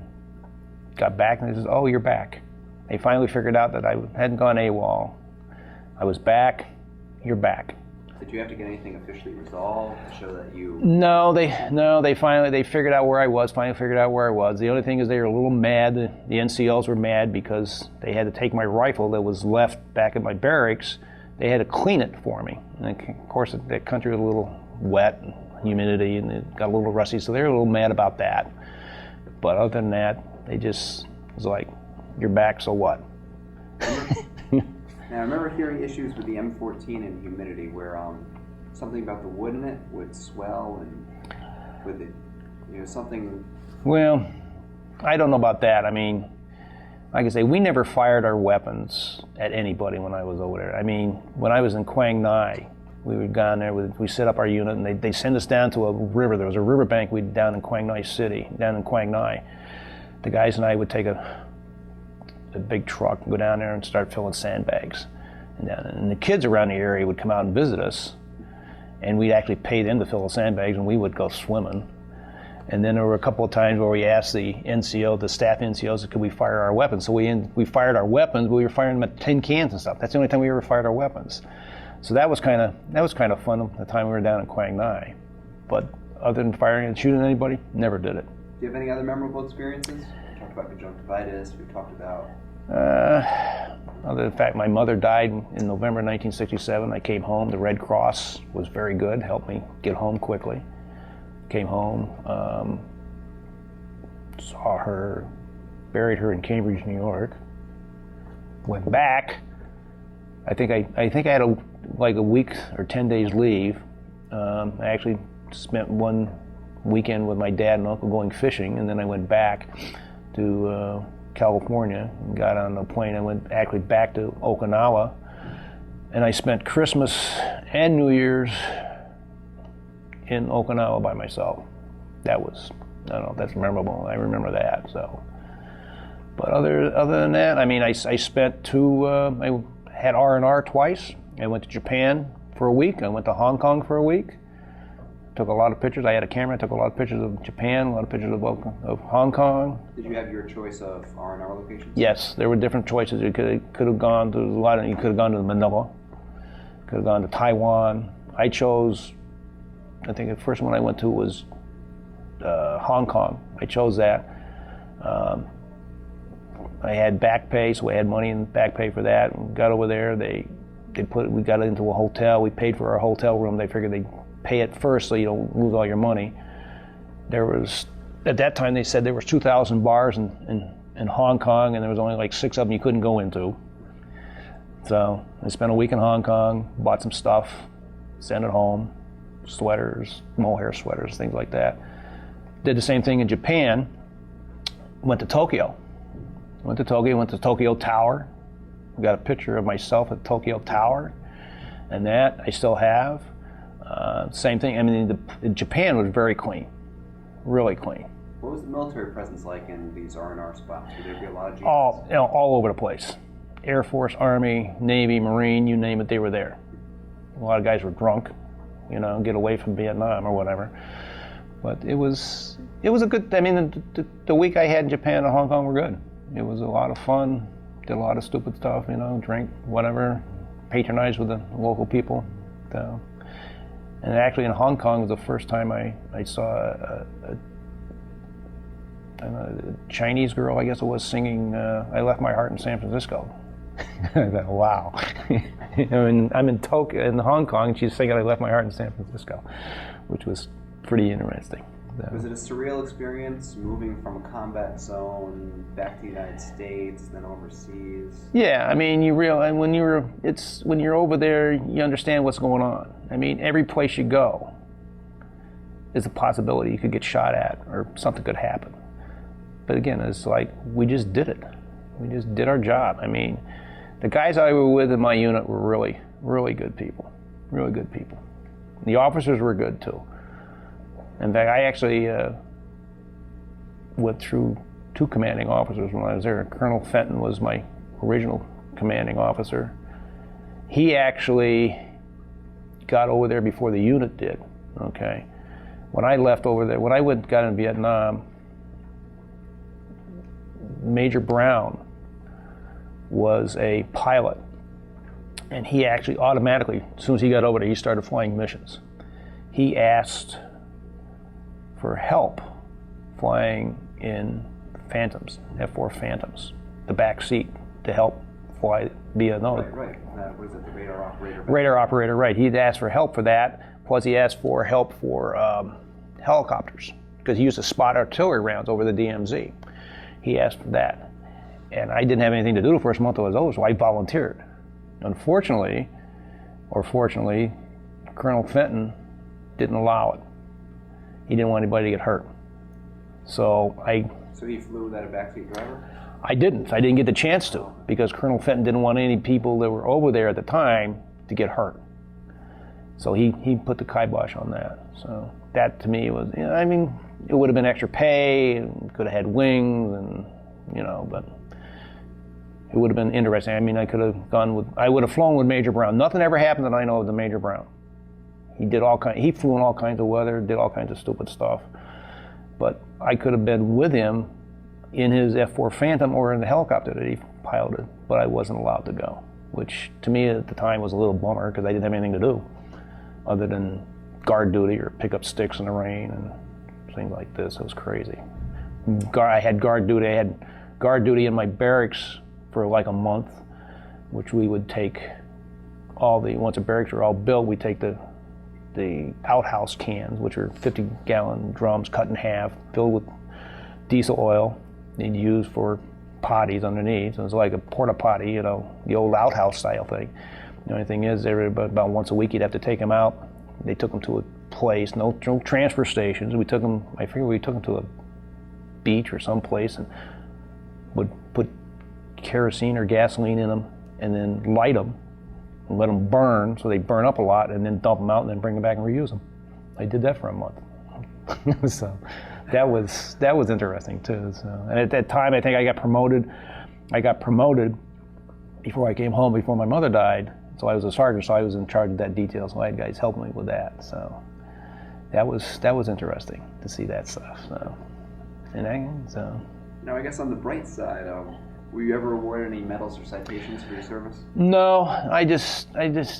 Speaker 1: got back, and they said, oh, you're back. They finally figured out that I hadn't gone AWOL. I was back, you're back.
Speaker 2: Did you have to get anything officially resolved to show that you...
Speaker 1: No, they finally figured out where I was, The only thing is they were a little mad. The NCOs were mad because they had to take my rifle that was left back at my barracks. They had to clean it for me. And of course, the country was a little wet, and humidity, and it got a little rusty, so they were a little mad about that. But other than that, they just was like, you're back, so what?
Speaker 2: Now, I remember hearing issues with the M14 and humidity where something about the wood in it would swell and with it, something...
Speaker 1: Well, I don't know about that. I mean, like I say, we never fired our weapons at anybody when I was over there. I mean, when I was in Quang Ngai, we would gone there, we set up our unit, and they send us down to a river. There was a riverbank down in Quang Ngai City, down in Quang Ngai. The guys and I would take a big truck, go down there and start filling sandbags. And the kids around the area would come out and visit us, and we'd actually pay them to fill the sandbags, and we would go swimming. And then there were a couple of times where we asked the NCO, the staff NCOs, could we fire our weapons? So we fired our weapons, but we were firing them at tin cans and stuff. That's the only time we ever fired our weapons. So that was kind of fun the time we were down in Quang Ngai. But other than firing and shooting anybody, never did it.
Speaker 2: Do you have any other memorable experiences? We talked about conjunctivitis. We talked about...
Speaker 1: Other than the fact my mother died in November 1967, I came home. The Red Cross was very good, helped me get home quickly. Came home, saw her, buried her in Cambridge, New York. Went back. I think I had a week or 10 days leave. I actually spent one weekend with my dad and uncle going fishing, and then I went back to California and got on a plane. I went actually back to Okinawa, and I spent Christmas and New Year's in Okinawa by myself. That's memorable. I remember that. So, but other than that, I mean, I spent I had R&R twice. I went to Japan for a week. I went to Hong Kong for a week. Took a lot of pictures. I had a camera. I took a lot of pictures of Japan, a lot of pictures of Hong Kong.
Speaker 2: Did you have your choice of R&R locations?
Speaker 1: Yes, there were different choices. You could have gone to a lot of. You could have gone to Manila. Could have gone to Taiwan. I chose. I think the first one I went to was Hong Kong. I chose that. I had back pay, so we had money in back pay for that. We got over there. We got into a hotel. We paid for our hotel room. They figured they'd pay it first so you don't lose all your money. There was, at that time they said there was 2,000 bars in Hong Kong, and there was only like 6 of them you couldn't go into. So I spent a week in Hong Kong, bought some stuff, sent it home, sweaters, mohair sweaters, things like that. Did the same thing in Japan. Went to Tokyo. Went to Tokyo Tower. Got a picture of myself at Tokyo Tower, and that I still have. Same thing. I mean, Japan was very clean, really clean.
Speaker 2: What was the military presence like in these R&R spots? Would there be a lot of GIs?
Speaker 1: All over the place. Air Force, Army, Navy, Marine, you name it, they were there. A lot of guys were drunk, get away from Vietnam or whatever. But it was a good. I mean, the week I had in Japan and Hong Kong were good. It was a lot of fun. Did a lot of stupid stuff, drink, whatever, patronized with the local people. And actually in Hong Kong was the first time I saw a Chinese girl, I guess it was, singing I Left My Heart in San Francisco. I thought, wow. I'm in Tokyo, in Hong Kong, and she's singing I Left My Heart in San Francisco, which was pretty interesting.
Speaker 2: Was it a surreal experience moving from a combat zone back to the United States, then overseas?
Speaker 1: Yeah, I mean, when you're over there, you understand what's going on. I mean, every place you go is a possibility you could get shot at or something could happen. But again, it's like we just did it. We just did our job. I mean, the guys I were with in my unit were really, really good people. Really good people. The officers were good too. In fact, I actually went through 2 commanding officers when I was there. Colonel Fenton was my original commanding officer. He actually got over there before the unit did, okay? When I left over there, when I got in Vietnam, Major Brown was a pilot. And he actually automatically, as soon as he got over there, he started flying missions. He asked for help flying in Phantoms, F-4 Phantoms, the back seat to help fly via those.
Speaker 2: Right. What is it, the radar operator?
Speaker 1: Radar operator, right. He'd asked for help for that, plus he asked for help for helicopters, because he used to spot artillery rounds over the DMZ. He asked for that. And I didn't have anything to do the first month I was over, so I volunteered. Unfortunately, or fortunately, Colonel Fenton didn't allow it. He didn't want anybody to get hurt. So
Speaker 2: he flew without a backseat driver?
Speaker 1: I didn't get the chance to, because Colonel Fenton didn't want any people that were over there at the time to get hurt. So he put the kibosh on that. So that to me was, I mean, it would have been extra pay, and could have had wings, and but it would have been interesting. I mean, I would have flown with Major Brown. Nothing ever happened that I know of to Major Brown. He flew in all kinds of weather, did all kinds of stupid stuff. But I could have been with him in his F-4 Phantom or in the helicopter that he piloted, but I wasn't allowed to go, which to me at the time was a little bummer because I didn't have anything to do other than guard duty or pick up sticks in the rain and things like this. It was crazy. I had guard duty. I had guard duty in my barracks for like a month, which we would take once the barracks were all built, we take the outhouse cans, which are 50-gallon drums cut in half, filled with diesel oil, they'd use for potties underneath. So it was like a porta potty, the old outhouse style thing. The only thing is, about once a week you'd have to take them out. They took them to a place, no transfer stations. We took them to a beach or some place and would put kerosene or gasoline in them and then light them and let them burn, so they burn up a lot, and then dump them out and then bring them back and reuse them. I did that for a month. So that was interesting too. So, and at that time, I think I got promoted before I came home, before my mother died. So I was a sergeant, so I was in charge of that detail, so I had guys helping me with that. So that was interesting to see that stuff. So,
Speaker 2: Now, I guess on the bright side, were you ever awarded any medals or citations for your service?
Speaker 1: No, I just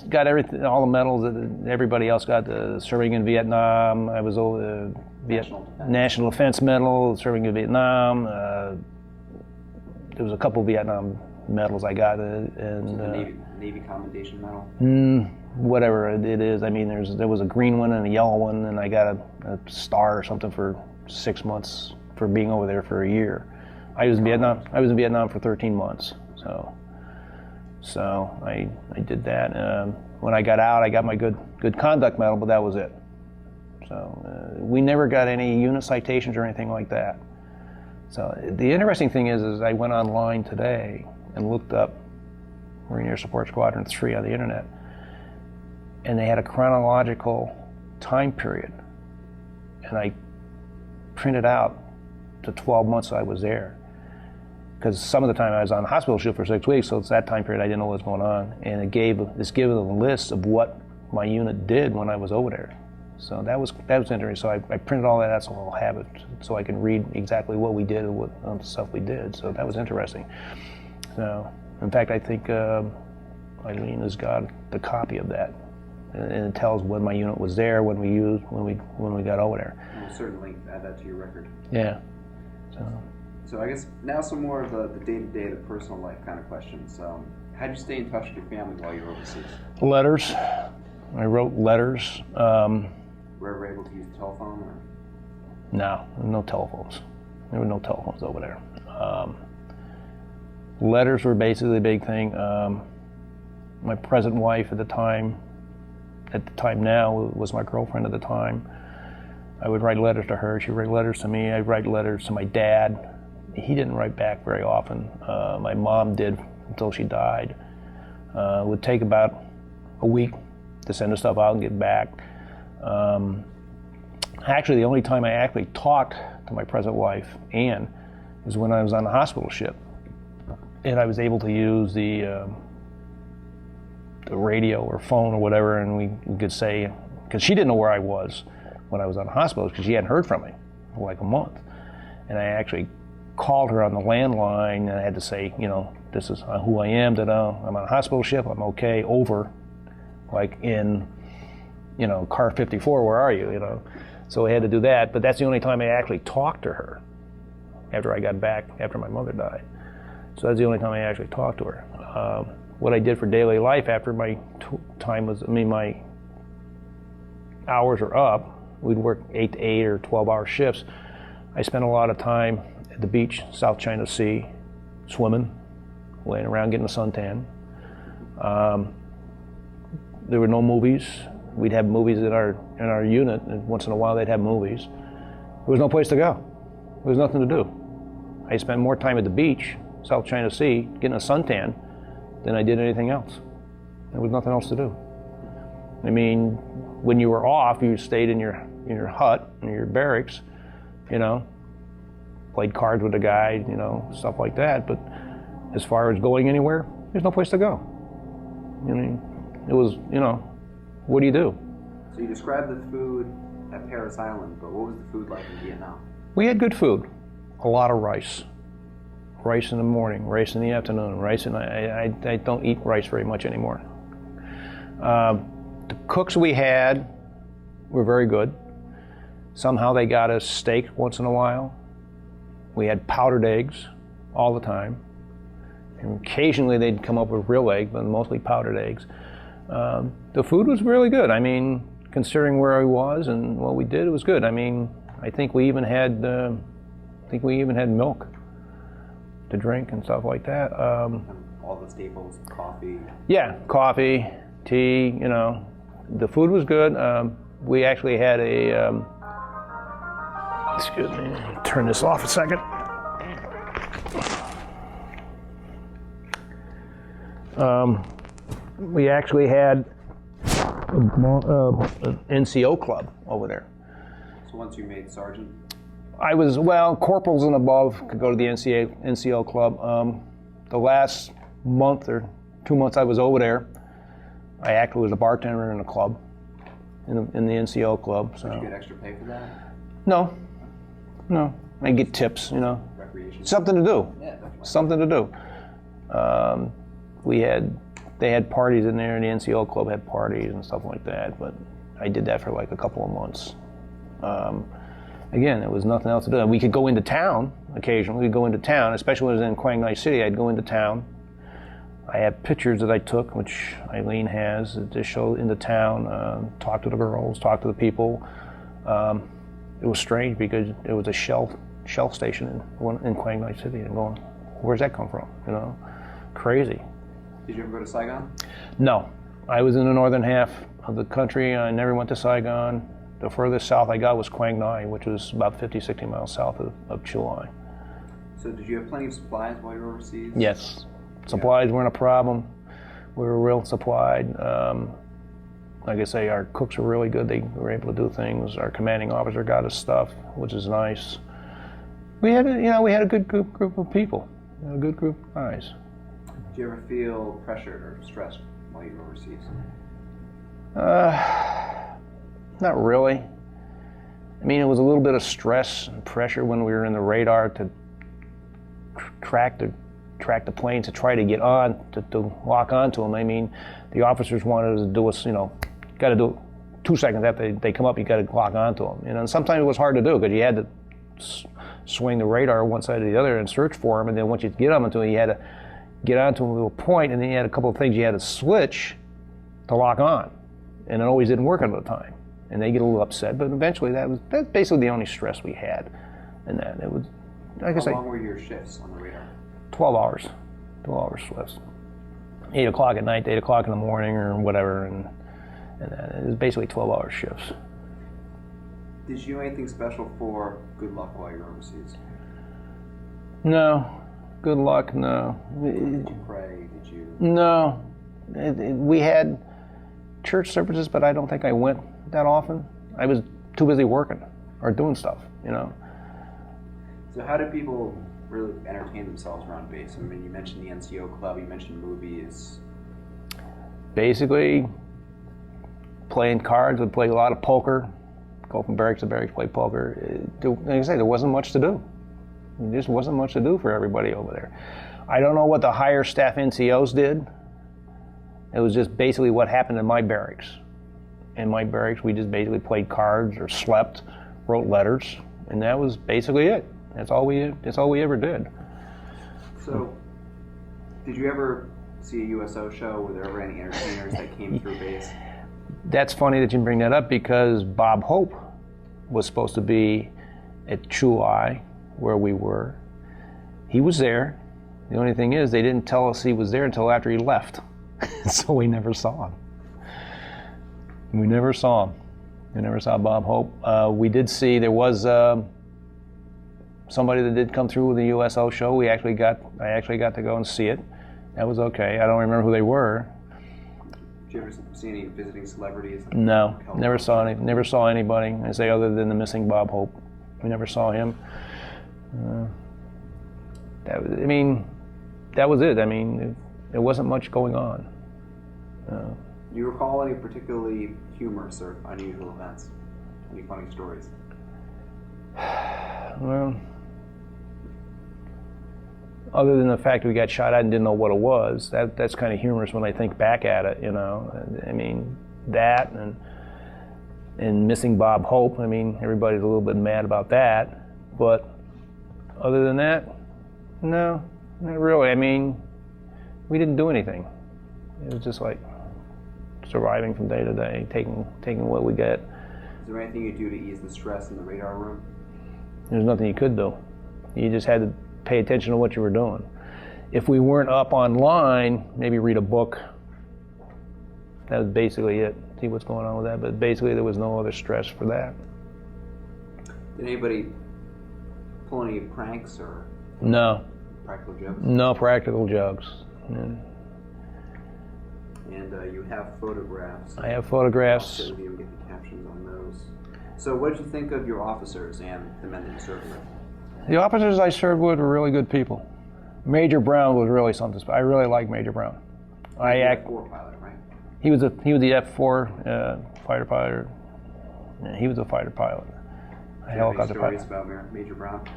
Speaker 1: got everything, all the medals that everybody else got. Serving in Vietnam, I was over National Defense Medal, serving in Vietnam. There was a couple Vietnam medals I got, and
Speaker 2: the Navy Commendation Medal.
Speaker 1: Whatever it is. I mean, there was a green one and a yellow one, and I got a star or something for 6 months for being over there for a year. I was in Vietnam for 13 months. So I did that. When I got out, I got my good conduct medal, but that was it. So we never got any unit citations or anything like that. So the interesting thing is I went online today and looked up Marine Air Support Squadron 3 on the internet, and they had a chronological time period, and I printed out the 12 months I was there, because some of the time I was on hospital shift for 6 weeks, so it's that time period I didn't know what was going on, and it's given a list of what my unit did when I was over there. So that was interesting. So I printed all that out so I'll have it, so I can read exactly what we did and what stuff we did. So that was interesting. So in fact, I think Eileen has got the copy of that, and it tells when my unit was there, when we got over there.
Speaker 2: We'll certainly add that to your record.
Speaker 1: Yeah.
Speaker 2: So I guess now some more of the day-to-day, the personal life kind of questions. How did you stay in touch with your family while you were overseas?
Speaker 1: Letters. I wrote letters.
Speaker 2: Were you able to use the telephone? Or?
Speaker 1: No telephones. There were no telephones over there. Letters were basically a big thing. My present wife at the time now was my girlfriend at the time. I would write letters to her. She'd write letters to me. I'd write letters to my dad. He didn't write back very often. My mom did until she died. It would take about a week to send the stuff out and get back. Actually, the only time I actually talked to my present wife, Ann, is when I was on the hospital ship. And I was able to use the radio or phone or whatever, and we could say, because she didn't know where I was when I was on the hospital, because she hadn't heard from me for like a month. And I actually called her on the landline, and I had to say, this is who I am, that I'm on a hospital ship, I'm okay, over, like in, car 54, where are you, So I had to do that, but that's the only time I actually talked to her after I got back, after my mother died. So that's the only time I actually talked to her. What I did for daily life after my my hours are up, we'd work 8 to 8 or 12-hour shifts. I spent a lot of time at the beach, South China Sea, swimming, laying around getting a suntan. There were no movies. We'd have movies in our unit, and once in a while they'd have movies. There was no place to go. There was nothing to do. I spent more time at the beach, South China Sea, getting a suntan, than I did anything else. There was nothing else to do. I mean, when you were off, you stayed in your hut, in your barracks, played cards with the guy, stuff like that. But as far as going anywhere, there's no place to go. It was, what do you do?
Speaker 2: So you described the food at Parris Island, but what was the food like in Vietnam?
Speaker 1: We had good food. A lot of rice. Rice in the morning, rice in the afternoon, rice in I don't eat rice very much anymore. The cooks we had were very good. Somehow they got us steak once in a while. We had powdered eggs all the time. And occasionally they'd come up with real eggs, but mostly powdered eggs. The food was really good. I mean, considering where I was and what we did, it was good. I mean, I think we even had milk to drink and stuff like that.
Speaker 2: All the staples, coffee.
Speaker 1: Yeah, coffee, tea. The food was good. We actually had a. Excuse me. Turn this off a second. We actually had an NCO club over there.
Speaker 2: So once you made sergeant?
Speaker 1: Corporals and above could go to the NCO club. The last month or 2 months I was over there, I actually was a bartender in a club, in the NCO club. So.
Speaker 2: Did you get extra pay for that?
Speaker 1: No. I get tips, you know.
Speaker 2: Recreation?
Speaker 1: Something to do.
Speaker 2: Yeah, definitely.
Speaker 1: Something to do. They had parties in there, and the NCO club had parties and stuff like that, but I did that for like a couple of months. Again, there was nothing else to do. We could go into town occasionally. We'd go into town, especially when it was in Quang Ngai City. I'd go into town. I have pictures that I took, which Eileen has, that just show into town, talk to the girls, talk to the people. It was strange because it was a shell station in Quang Ngai City. And going, where's that come from? You know, crazy.
Speaker 2: Did you ever go to Saigon?
Speaker 1: No, I was in the northern half of the country. I never went to Saigon. The furthest south I got was Quang Ngai, which was about 50, 60 miles south of Chiang.
Speaker 2: So did you have plenty of supplies while you were overseas?
Speaker 1: Yes. Supplies weren't a problem. We were real supplied. Like I say, our cooks were really good. They were able to do things. Our commanding officer got us stuff, which is nice. We had a good group of people, a good group of guys.
Speaker 2: Did you ever feel pressured or stressed while you were overseas?
Speaker 1: Not really. I mean, it was a little bit of stress and pressure when we were in the radar to track the planes to try to get on, to lock onto them. I mean, the officers wanted us to do us, got to do it 2 seconds after they come up, you got to lock onto them. And sometimes it was hard to do because you had to swing the radar one side or the other and search for them. And then once you get them into it, you had to get onto them to a point, and then you had a couple of things you had to switch to lock on. And it always didn't work at the time. And they get a little upset, but eventually that's basically the only stress we had. And that it was, like I say,
Speaker 2: how long were your shifts on the radar?
Speaker 1: 12 hours shifts. 8 o'clock at night, 8 o'clock in the morning, or whatever, and it was basically 12-hour shifts.
Speaker 2: Did you do anything special for good luck while you were overseas?
Speaker 1: No, good luck. No.
Speaker 2: Did you pray? Did you?
Speaker 1: No, we had church services, but I don't think I went that often. I was too busy working or doing stuff,
Speaker 2: So how do people really entertain themselves around base? I mean, you mentioned the NCO club, you mentioned movies.
Speaker 1: Basically, playing cards. We'd play a lot of poker. Go from barracks to barracks, play poker. Like I say, there wasn't much to do. There just wasn't much to do for everybody over there. I don't know what the higher staff NCOs did. It was just basically what happened in my barracks. In my barracks, we just basically played cards or slept, wrote letters, and that was basically it. That's all we ever did.
Speaker 2: So, did you ever see a USO show? Were there ever any entertainers that came through base?
Speaker 1: That's funny that you bring that up because Bob Hope was supposed to be at Chuai, where we were. He was there. The only thing is, they didn't tell us he was there until after he left, so we never saw him. We never saw him. We never saw Bob Hope. We did see there was somebody that did come through with the USO show. I actually got to go and see it. That was okay. I don't remember who they were.
Speaker 2: Did you ever see any visiting celebrities?
Speaker 1: No, never saw anybody. I say other than the missing Bob Hope. We never saw him. That was it. I mean, there wasn't much going on.
Speaker 2: Do you recall any particularly humorous or unusual events? Any funny stories?
Speaker 1: Well, other than the fact we got shot at and didn't know what it was, that's kind of humorous when I think back at it, I mean, that and missing Bob Hope, I mean, everybody's a little bit mad about that. But other than that, no, not really. I mean, we didn't do anything. It was just like surviving from day to day, taking what we get.
Speaker 2: Is there anything you do to ease the stress in the radar room?
Speaker 1: There's nothing you could do. You just had to pay attention to what you were doing. If we weren't up online, maybe read a book. That was basically it. See what's going on with that. But basically, there was no other stress for that.
Speaker 2: Did anybody pull any pranks or
Speaker 1: No.
Speaker 2: practical jokes?
Speaker 1: No practical jokes. Yeah.
Speaker 2: And you have photographs.
Speaker 1: I have photographs.
Speaker 2: I'll sit with you and get the captions on those. So what did you think of your officers and the men that you served with?
Speaker 1: The officers I served with were really good people. Major Brown was really something. I really liked Major Brown.
Speaker 2: War pilot, right?
Speaker 1: He was the F-4 fighter pilot. Yeah, he was a fighter pilot, a helicopter pilot.
Speaker 2: Stories about Major Brown?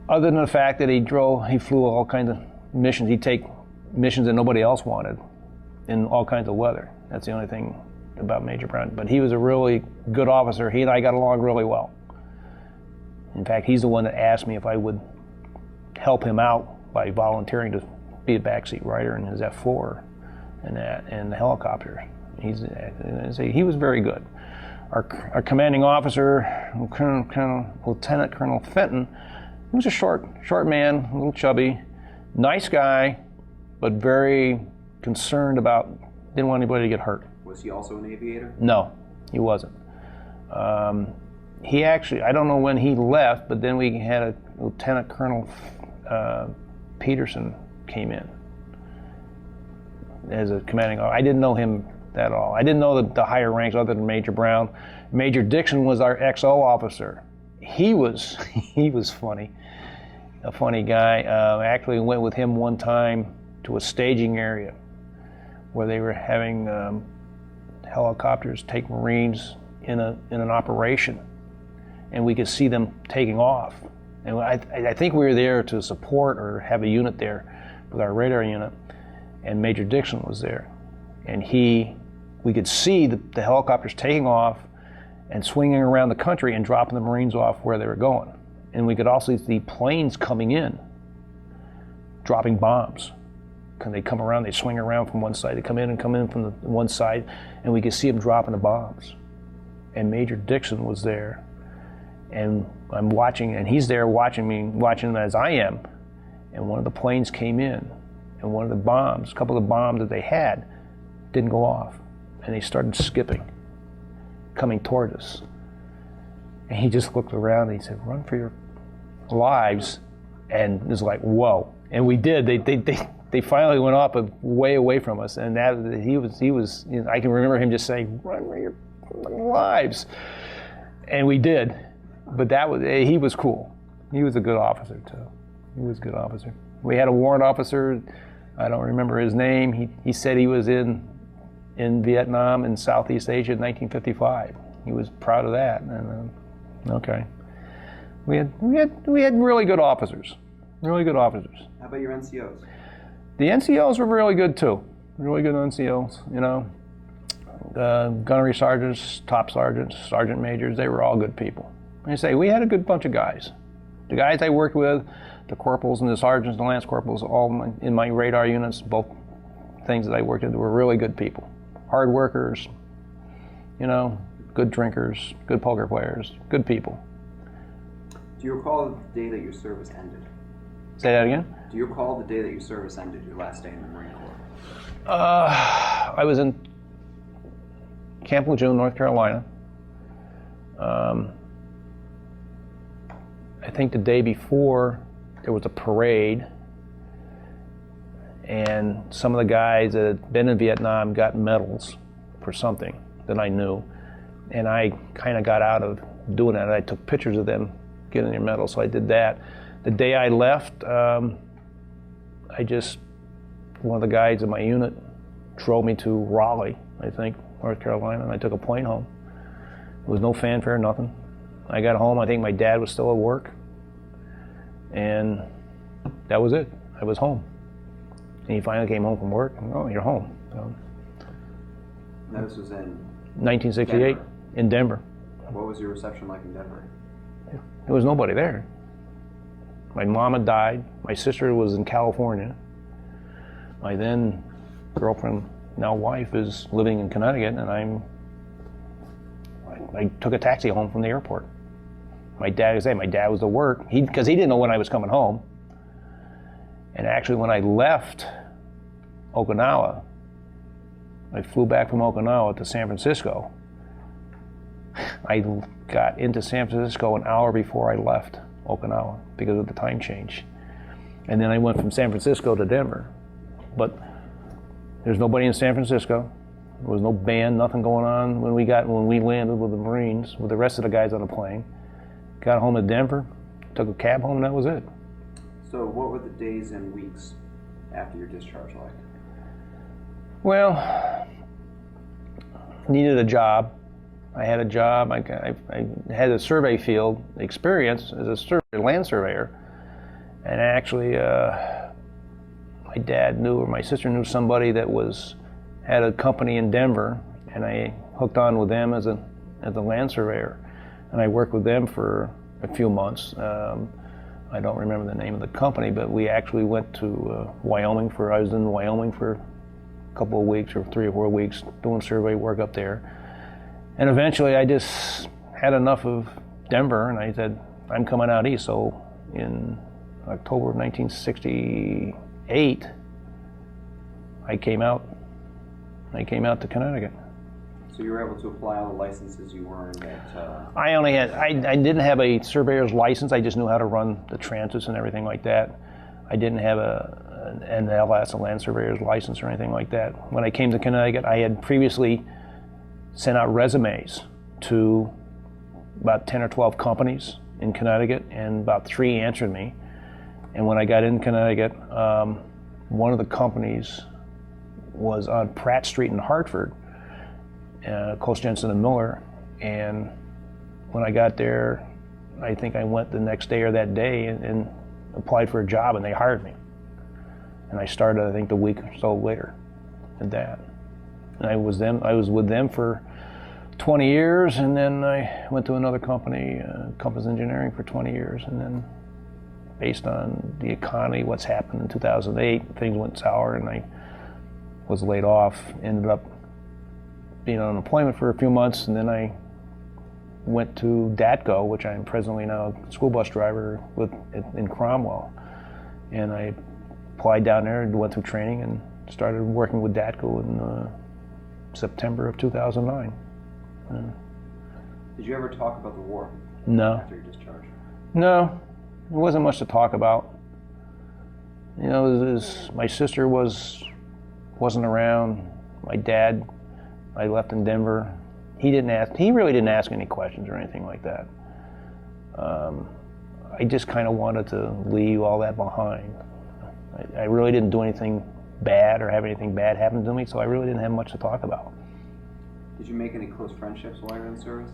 Speaker 1: Other than the fact that he flew all kinds of missions. He'd take missions that nobody else wanted in all kinds of weather. That's the only thing about Major Brown. But he was a really good officer. He and I got along really well. In fact, he's the one that asked me if I would help him out by volunteering to be a backseat rider in his F-4 and the helicopter. He was very good. Our commanding officer, Lieutenant Colonel Fenton, he was a short man, a little chubby, nice guy, but very concerned about, didn't want anybody to get hurt.
Speaker 2: Was he also an aviator?
Speaker 1: No, he wasn't. He actually, I don't know when he left, but then we had a Lieutenant Colonel Peterson came in as a commanding officer. I didn't know him at all. I didn't know the higher ranks other than Major Brown. Major Dixon was our XO officer. He was funny, a funny guy. I actually went with him one time to a staging area where they were having helicopters take Marines in an operation, and we could see them taking off. And I think we were there to support or have a unit there with our radar unit, and Major Dixon was there, and we could see the helicopters taking off and swinging around the country and dropping the Marines off where they were going. And we could also see planes coming in, dropping bombs. They come around, they swing around from one side, they come in from the one side, and we could see them dropping the bombs. And Major Dixon was there, and I'm watching, and he's there watching him as I am. And one of the planes came in, and one of the bombs, a couple of the bombs that they had, didn't go off. And they started skipping, coming toward us. And he just looked around and he said, "Run for your lives." And it was like, whoa. And we did. They finally went up way away from us. And he was. You know, I can remember him just saying, "Run for your lives." And we did. But he was cool. He was a good officer too. He was a good officer. We had a warrant officer. I don't remember his name. He said he was in Vietnam and Southeast Asia in 1955. He was proud of that. And okay, we had really good officers, really good officers.
Speaker 2: How about your NCOs?
Speaker 1: The NCOs were really good too, really good NCOs. You know, gunnery sergeants, top sergeants, sergeant majors, they were all good people. I say we had a good bunch of guys. The guys I worked with, the corporals and the sergeants and the lance corporals, all in my radar units, both things that I worked with, were really good people. Hard workers, you know, good drinkers, good poker players, good people.
Speaker 2: Do you recall the day that your service ended?
Speaker 1: Say that again?
Speaker 2: Do you recall the day that your service ended, your last day in the Marine Corps?
Speaker 1: I was in Camp Lejeune, North Carolina. I think the day before there was a parade, and some of the guys that had been in Vietnam got medals for something that I knew, and I kind of got out of doing that. I took pictures of them getting their medals, so I did that. The day I left, one of the guys in my unit drove me to Raleigh, I think, North Carolina, and I took a plane home. There was no fanfare, nothing. I got home, I think my dad was still at work, and that was it. I was home. And he finally came home from work, and, "Oh, you're home." So,
Speaker 2: Now this was in
Speaker 1: 1968
Speaker 2: Denver.
Speaker 1: in Denver.
Speaker 2: What was your reception like in Denver?
Speaker 1: There was nobody there. My mom had died. My sister was in California. My then girlfriend, now wife, is living in Connecticut, and I took a taxi home from the airport. My dad was at work, because he didn't know when I was coming home. And actually, when I left Okinawa, I flew back from Okinawa to San Francisco. I got into San Francisco an hour before I left Okinawa because of the time change. And then I went from San Francisco to Denver. But there's nobody in San Francisco. There was no band, nothing going on when we landed with the Marines, with the rest of the guys on the plane. Got home to Denver, took a cab home, and that was it.
Speaker 2: So what were the days and weeks after your discharge like?
Speaker 1: Well, needed a job. I had a job. I had a survey field experience as a land surveyor, and actually, my dad knew, or my sister knew somebody that had a company in Denver, and I hooked on with them as a land surveyor, and I worked with them for a few months. I don't remember the name of the company, but we actually went to Wyoming I was in Wyoming for a couple of weeks, or 3 or 4 weeks, doing survey work up there. And eventually I just had enough of Denver, and I said, I'm coming out east. So in October of 1968, I came out to Connecticut.
Speaker 2: So you were able to apply all the licenses you earned at...
Speaker 1: I didn't have a surveyor's license. I just knew how to run the transits and everything like that. I didn't have an NLS, a land surveyor's license, or anything like that. When I came to Connecticut, I had previously sent out resumes to about 10 or 12 companies in Connecticut, and about 3 answered me. And when I got in Connecticut, one of the companies was on Pratt Street in Hartford, Coast Jensen and Miller. And when I got there, I think I went the next day or that day and applied for a job, and they hired me. And I started, I think, the week or so later at that. And I was with them for 20 years, and then I went to another company, Compass Engineering, for 20 years. And then, based on the economy, what's happened in 2008, things went sour, and I was laid off. Ended up being on unemployment for a few months, and then I went to DATCO, which I am presently now a school bus driver in Cromwell. And I applied down there and went through training and started working with DATCO in September of 2009.
Speaker 2: Did you ever talk about the war?
Speaker 1: No.
Speaker 2: After your discharge?
Speaker 1: No, there wasn't much to talk about. You know, my sister wasn't around. My dad, I left in Denver. He really didn't ask any questions or anything like that. I just kind of wanted to leave all that behind. I really didn't do anything bad or have anything bad happen to me, so I really didn't have much to talk about.
Speaker 2: Did you make any close friendships while you were in service?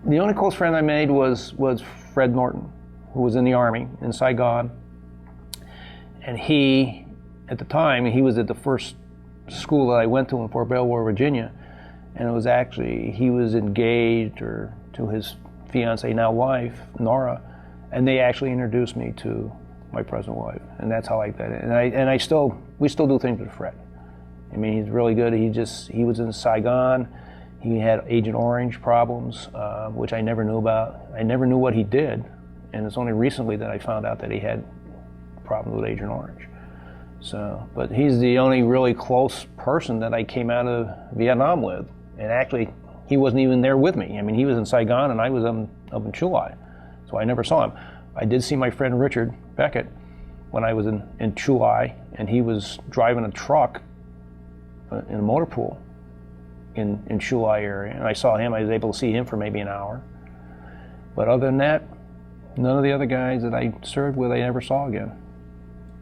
Speaker 1: The only close friend I made was Fred Norton, who was in the Army in Saigon. And he, at the time, he was at the first school that I went to in Fort Belvoir, Virginia, and it was actually, he was engaged to his fiancée, now wife, Nora, and they actually introduced me to my present wife, and that's how I got it. And we still do things with Fred. I mean, he's really good. He was in Saigon. He had Agent Orange problems, which I never knew about. I never knew what he did, and it's only recently that I found out that he had problems with Agent Orange. So, but he's the only really close person that I came out of Vietnam with. And actually, he wasn't even there with me. I mean, he was in Saigon and I was up in Chulai, so I never saw him. I did see my friend Richard Beckett when I was in Chulai, and he was driving a truck in a motor pool in Chulai area. And I saw him. I was able to see him for maybe an hour. But other than that, none of the other guys that I served with I never saw again.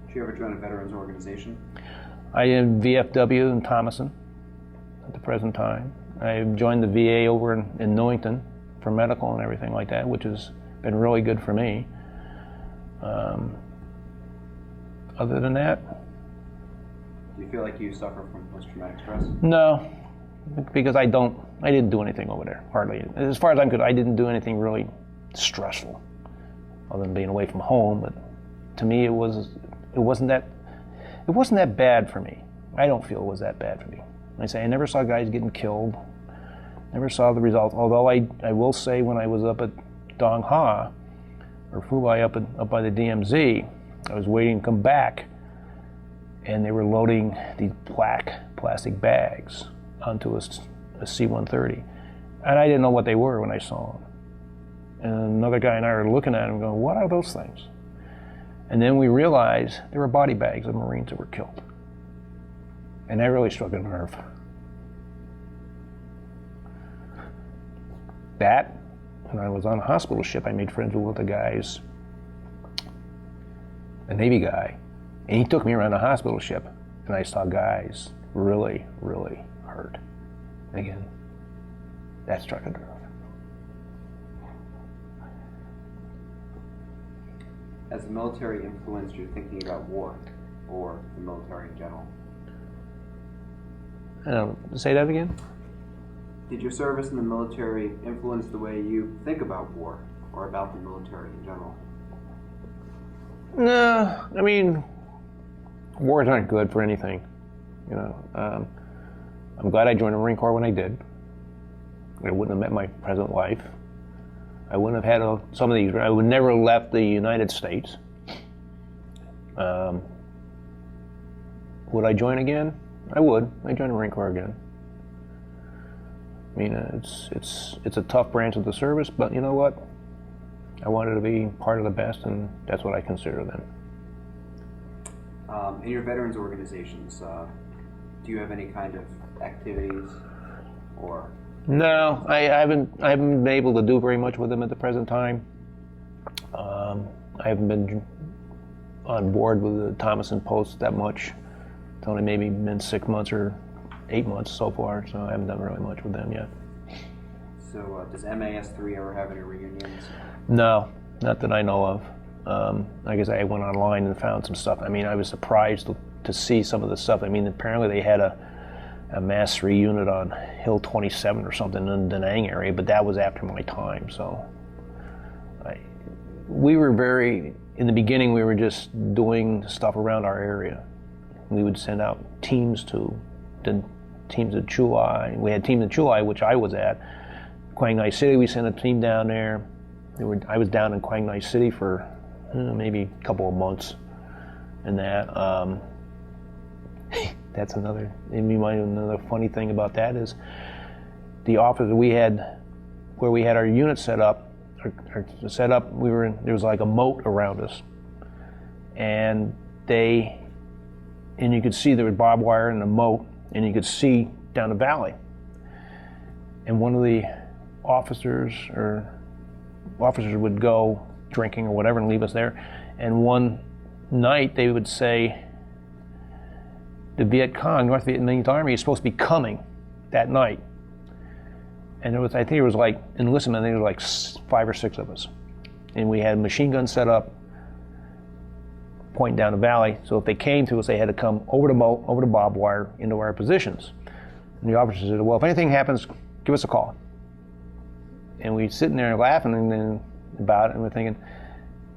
Speaker 2: Did you ever join a veterans organization?
Speaker 1: I am VFW in Thomason at the present time. I joined the VA over in Newington for medical and everything like that, which has been really good for me. Other than that,
Speaker 2: do you feel like you suffer from post-traumatic stress?
Speaker 1: No, because I didn't do anything over there, hardly. As far as I'm concerned, I didn't do anything really stressful, other than being away from home. But to me, it wasn't that bad for me. I don't feel it was that bad for me. I say I never saw guys getting killed, never saw the results. Although I will say, when I was up at Dong Ha, or Phu Bai up by the DMZ, I was waiting to come back, and they were loading these black plastic bags onto a C-130. And I didn't know what they were when I saw them. And another guy and I were looking at them going, what are those things? And then we realized they were body bags of Marines that were killed. And that really struck a nerve. That, when I was on a hospital ship, I made friends with one of the guys, a Navy guy, and he took me around the hospital ship. And and I saw guys really, really hurt. Again, that struck a nerve.
Speaker 2: Has the military influenced your thinking about war or the military in general?
Speaker 1: Say that again?
Speaker 2: Did your service in the military influence the way you think about war or about the military in general?
Speaker 1: No, I mean, wars aren't good for anything. You know, I'm glad I joined the Marine Corps when I did. I wouldn't have met my present wife. I wouldn't have had some of these. I would never have left the United States. Would I join again? I would. I'd join the Marine Corps again. I mean, it's a tough branch of the service, but you know what? I wanted to be part of the best, and that's what I consider them.
Speaker 2: In your veterans organizations, do you have any kind of activities or?
Speaker 1: No, I haven't been able to do very much with them at the present time. I haven't been on board with the Thomas and Post that much. It's only maybe been 6 months or 8 months so far, so I haven't done really much with them yet.
Speaker 2: So does MAS3 ever have any reunions?
Speaker 1: No, not that I know of. Like I said, I went online and found some stuff. I mean, I was surprised to see some of the stuff. I mean, apparently they had a mass reunit on Hill 27 or something in the Da Nang area, but that was after my time. So we were in the beginning, we were just doing stuff around our area. We would send out teams to Chulai. We had teams in Chulai, which I was at. Quang Ngai City, we sent a team down there. I was down in Quang Ngai City for maybe a couple of months, and that. That's another funny thing about that is the office we had, where we had our unit set up. There was like a moat around us, and you could see there was barbed wire in the moat, and you could see down the valley. And one of the officers would go drinking or whatever and leave us there. And one night they would say, the Viet Cong, North Vietnamese Army, is supposed to be coming that night. And I think it was like, enlistment, I think there were like 5 or 6 of us. And we had machine guns set up, pointing down the valley. So if they came to us, they had to come over the moat, over the barbed wire, into our positions. And the officer said, well, if anything happens, give us a call. And we'd sitting there laughing about it, and we're thinking,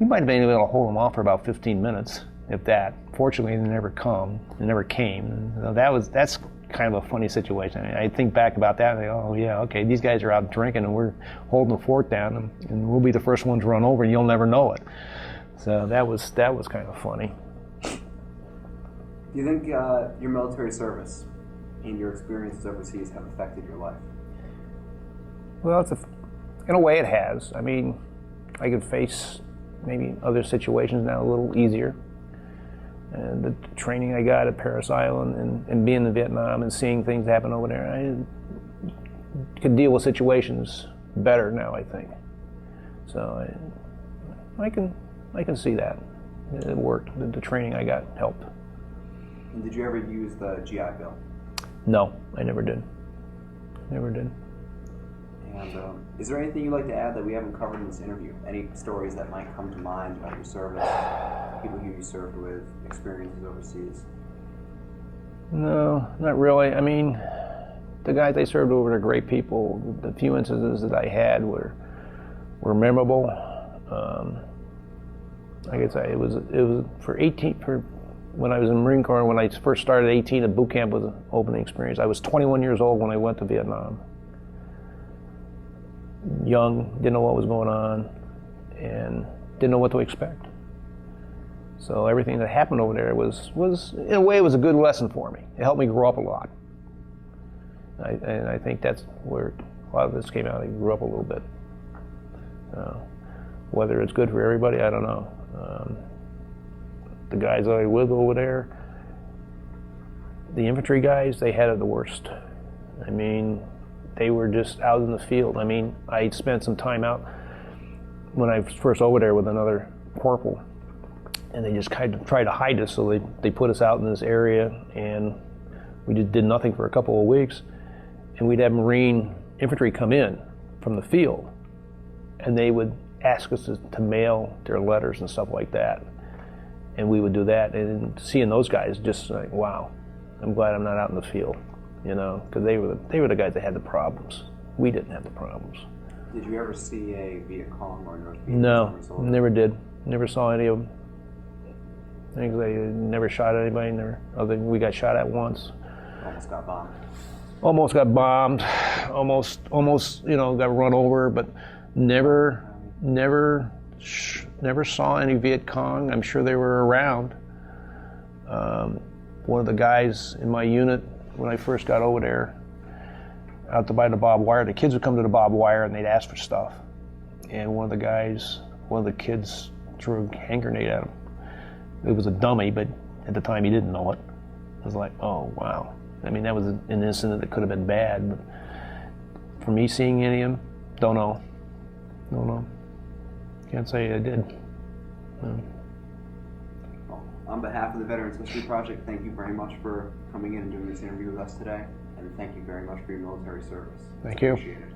Speaker 1: we might have been able to hold them off for about 15 minutes, if that. Fortunately, they never came. And that's kind of a funny situation. I think back about that, and I go, oh yeah, okay, these guys are out drinking, and we're holding the fort down, and we'll be the first ones to run over, and you'll never know it. So that was kind of funny.
Speaker 2: Do you think your military service and your experiences overseas have affected your life?
Speaker 1: Well, in a way it has. I mean, I could face maybe other situations now a little easier. And the training I got at Parris Island and being in Vietnam and seeing things happen over there, I could deal with situations better now, I think. So I can see that. It worked. The training I got helped.
Speaker 2: And did you ever use the GI Bill?
Speaker 1: No, I never did. Never did.
Speaker 2: And is there anything you'd like to add that we haven't covered in this interview? Any stories that might come to mind about your service, people who you served with, experiences overseas?
Speaker 1: No, not really. I mean, the guys I served with are great people. The few instances that I had were memorable. Like I say, it was when I was in the Marine Corps. When I first started at 18, a boot camp was an opening experience. I was 21 years old when I went to Vietnam. Young, didn't know what was going on, and didn't know what to expect. So everything that happened over there was in a way, it was a good lesson for me. It helped me grow up a lot. And I think that's where a lot of this came out. I grew up a little bit. Whether it's good for everybody, I don't know. The guys I was with over there, the infantry guys, they had it the worst. I mean, they were just out in the field. I mean, I spent some time out when I was first over there with another corporal, and they just kind of tried to hide us. So they put us out in this area, and we just did nothing for a couple of weeks. And we'd have Marine infantry come in from the field, and they would ask us to mail their letters and stuff like that. And we would do that, and seeing those guys, just like, wow, I'm glad I'm not out in the field, you know, because they were the guys that had the problems. We didn't have the problems.
Speaker 2: Did you ever see a Viet Cong or North Vietnamese?
Speaker 1: No, never did. Never saw any of them. I think they never shot anybody. Never. Other than we got shot at once.
Speaker 2: Almost got bombed.
Speaker 1: Almost got bombed. Almost, you know, got run over, but never saw any Viet Cong. I'm sure they were around. One of the guys in my unit, when I first got over there, out to buy the barbed wire, the kids would come to the barbed wire and they'd ask for stuff. And one of the kids threw a hand grenade at him. It was a dummy, but at the time he didn't know it. I was like, oh, wow. I mean, that was an incident that could have been bad, but for me seeing any of them, don't know. Can't say I did. No.
Speaker 2: Well, on behalf of the Veterans History Project, thank you very much for coming in and doing this interview with us today, and thank you very much for your military service.
Speaker 1: Thank you.
Speaker 2: Appreciate it.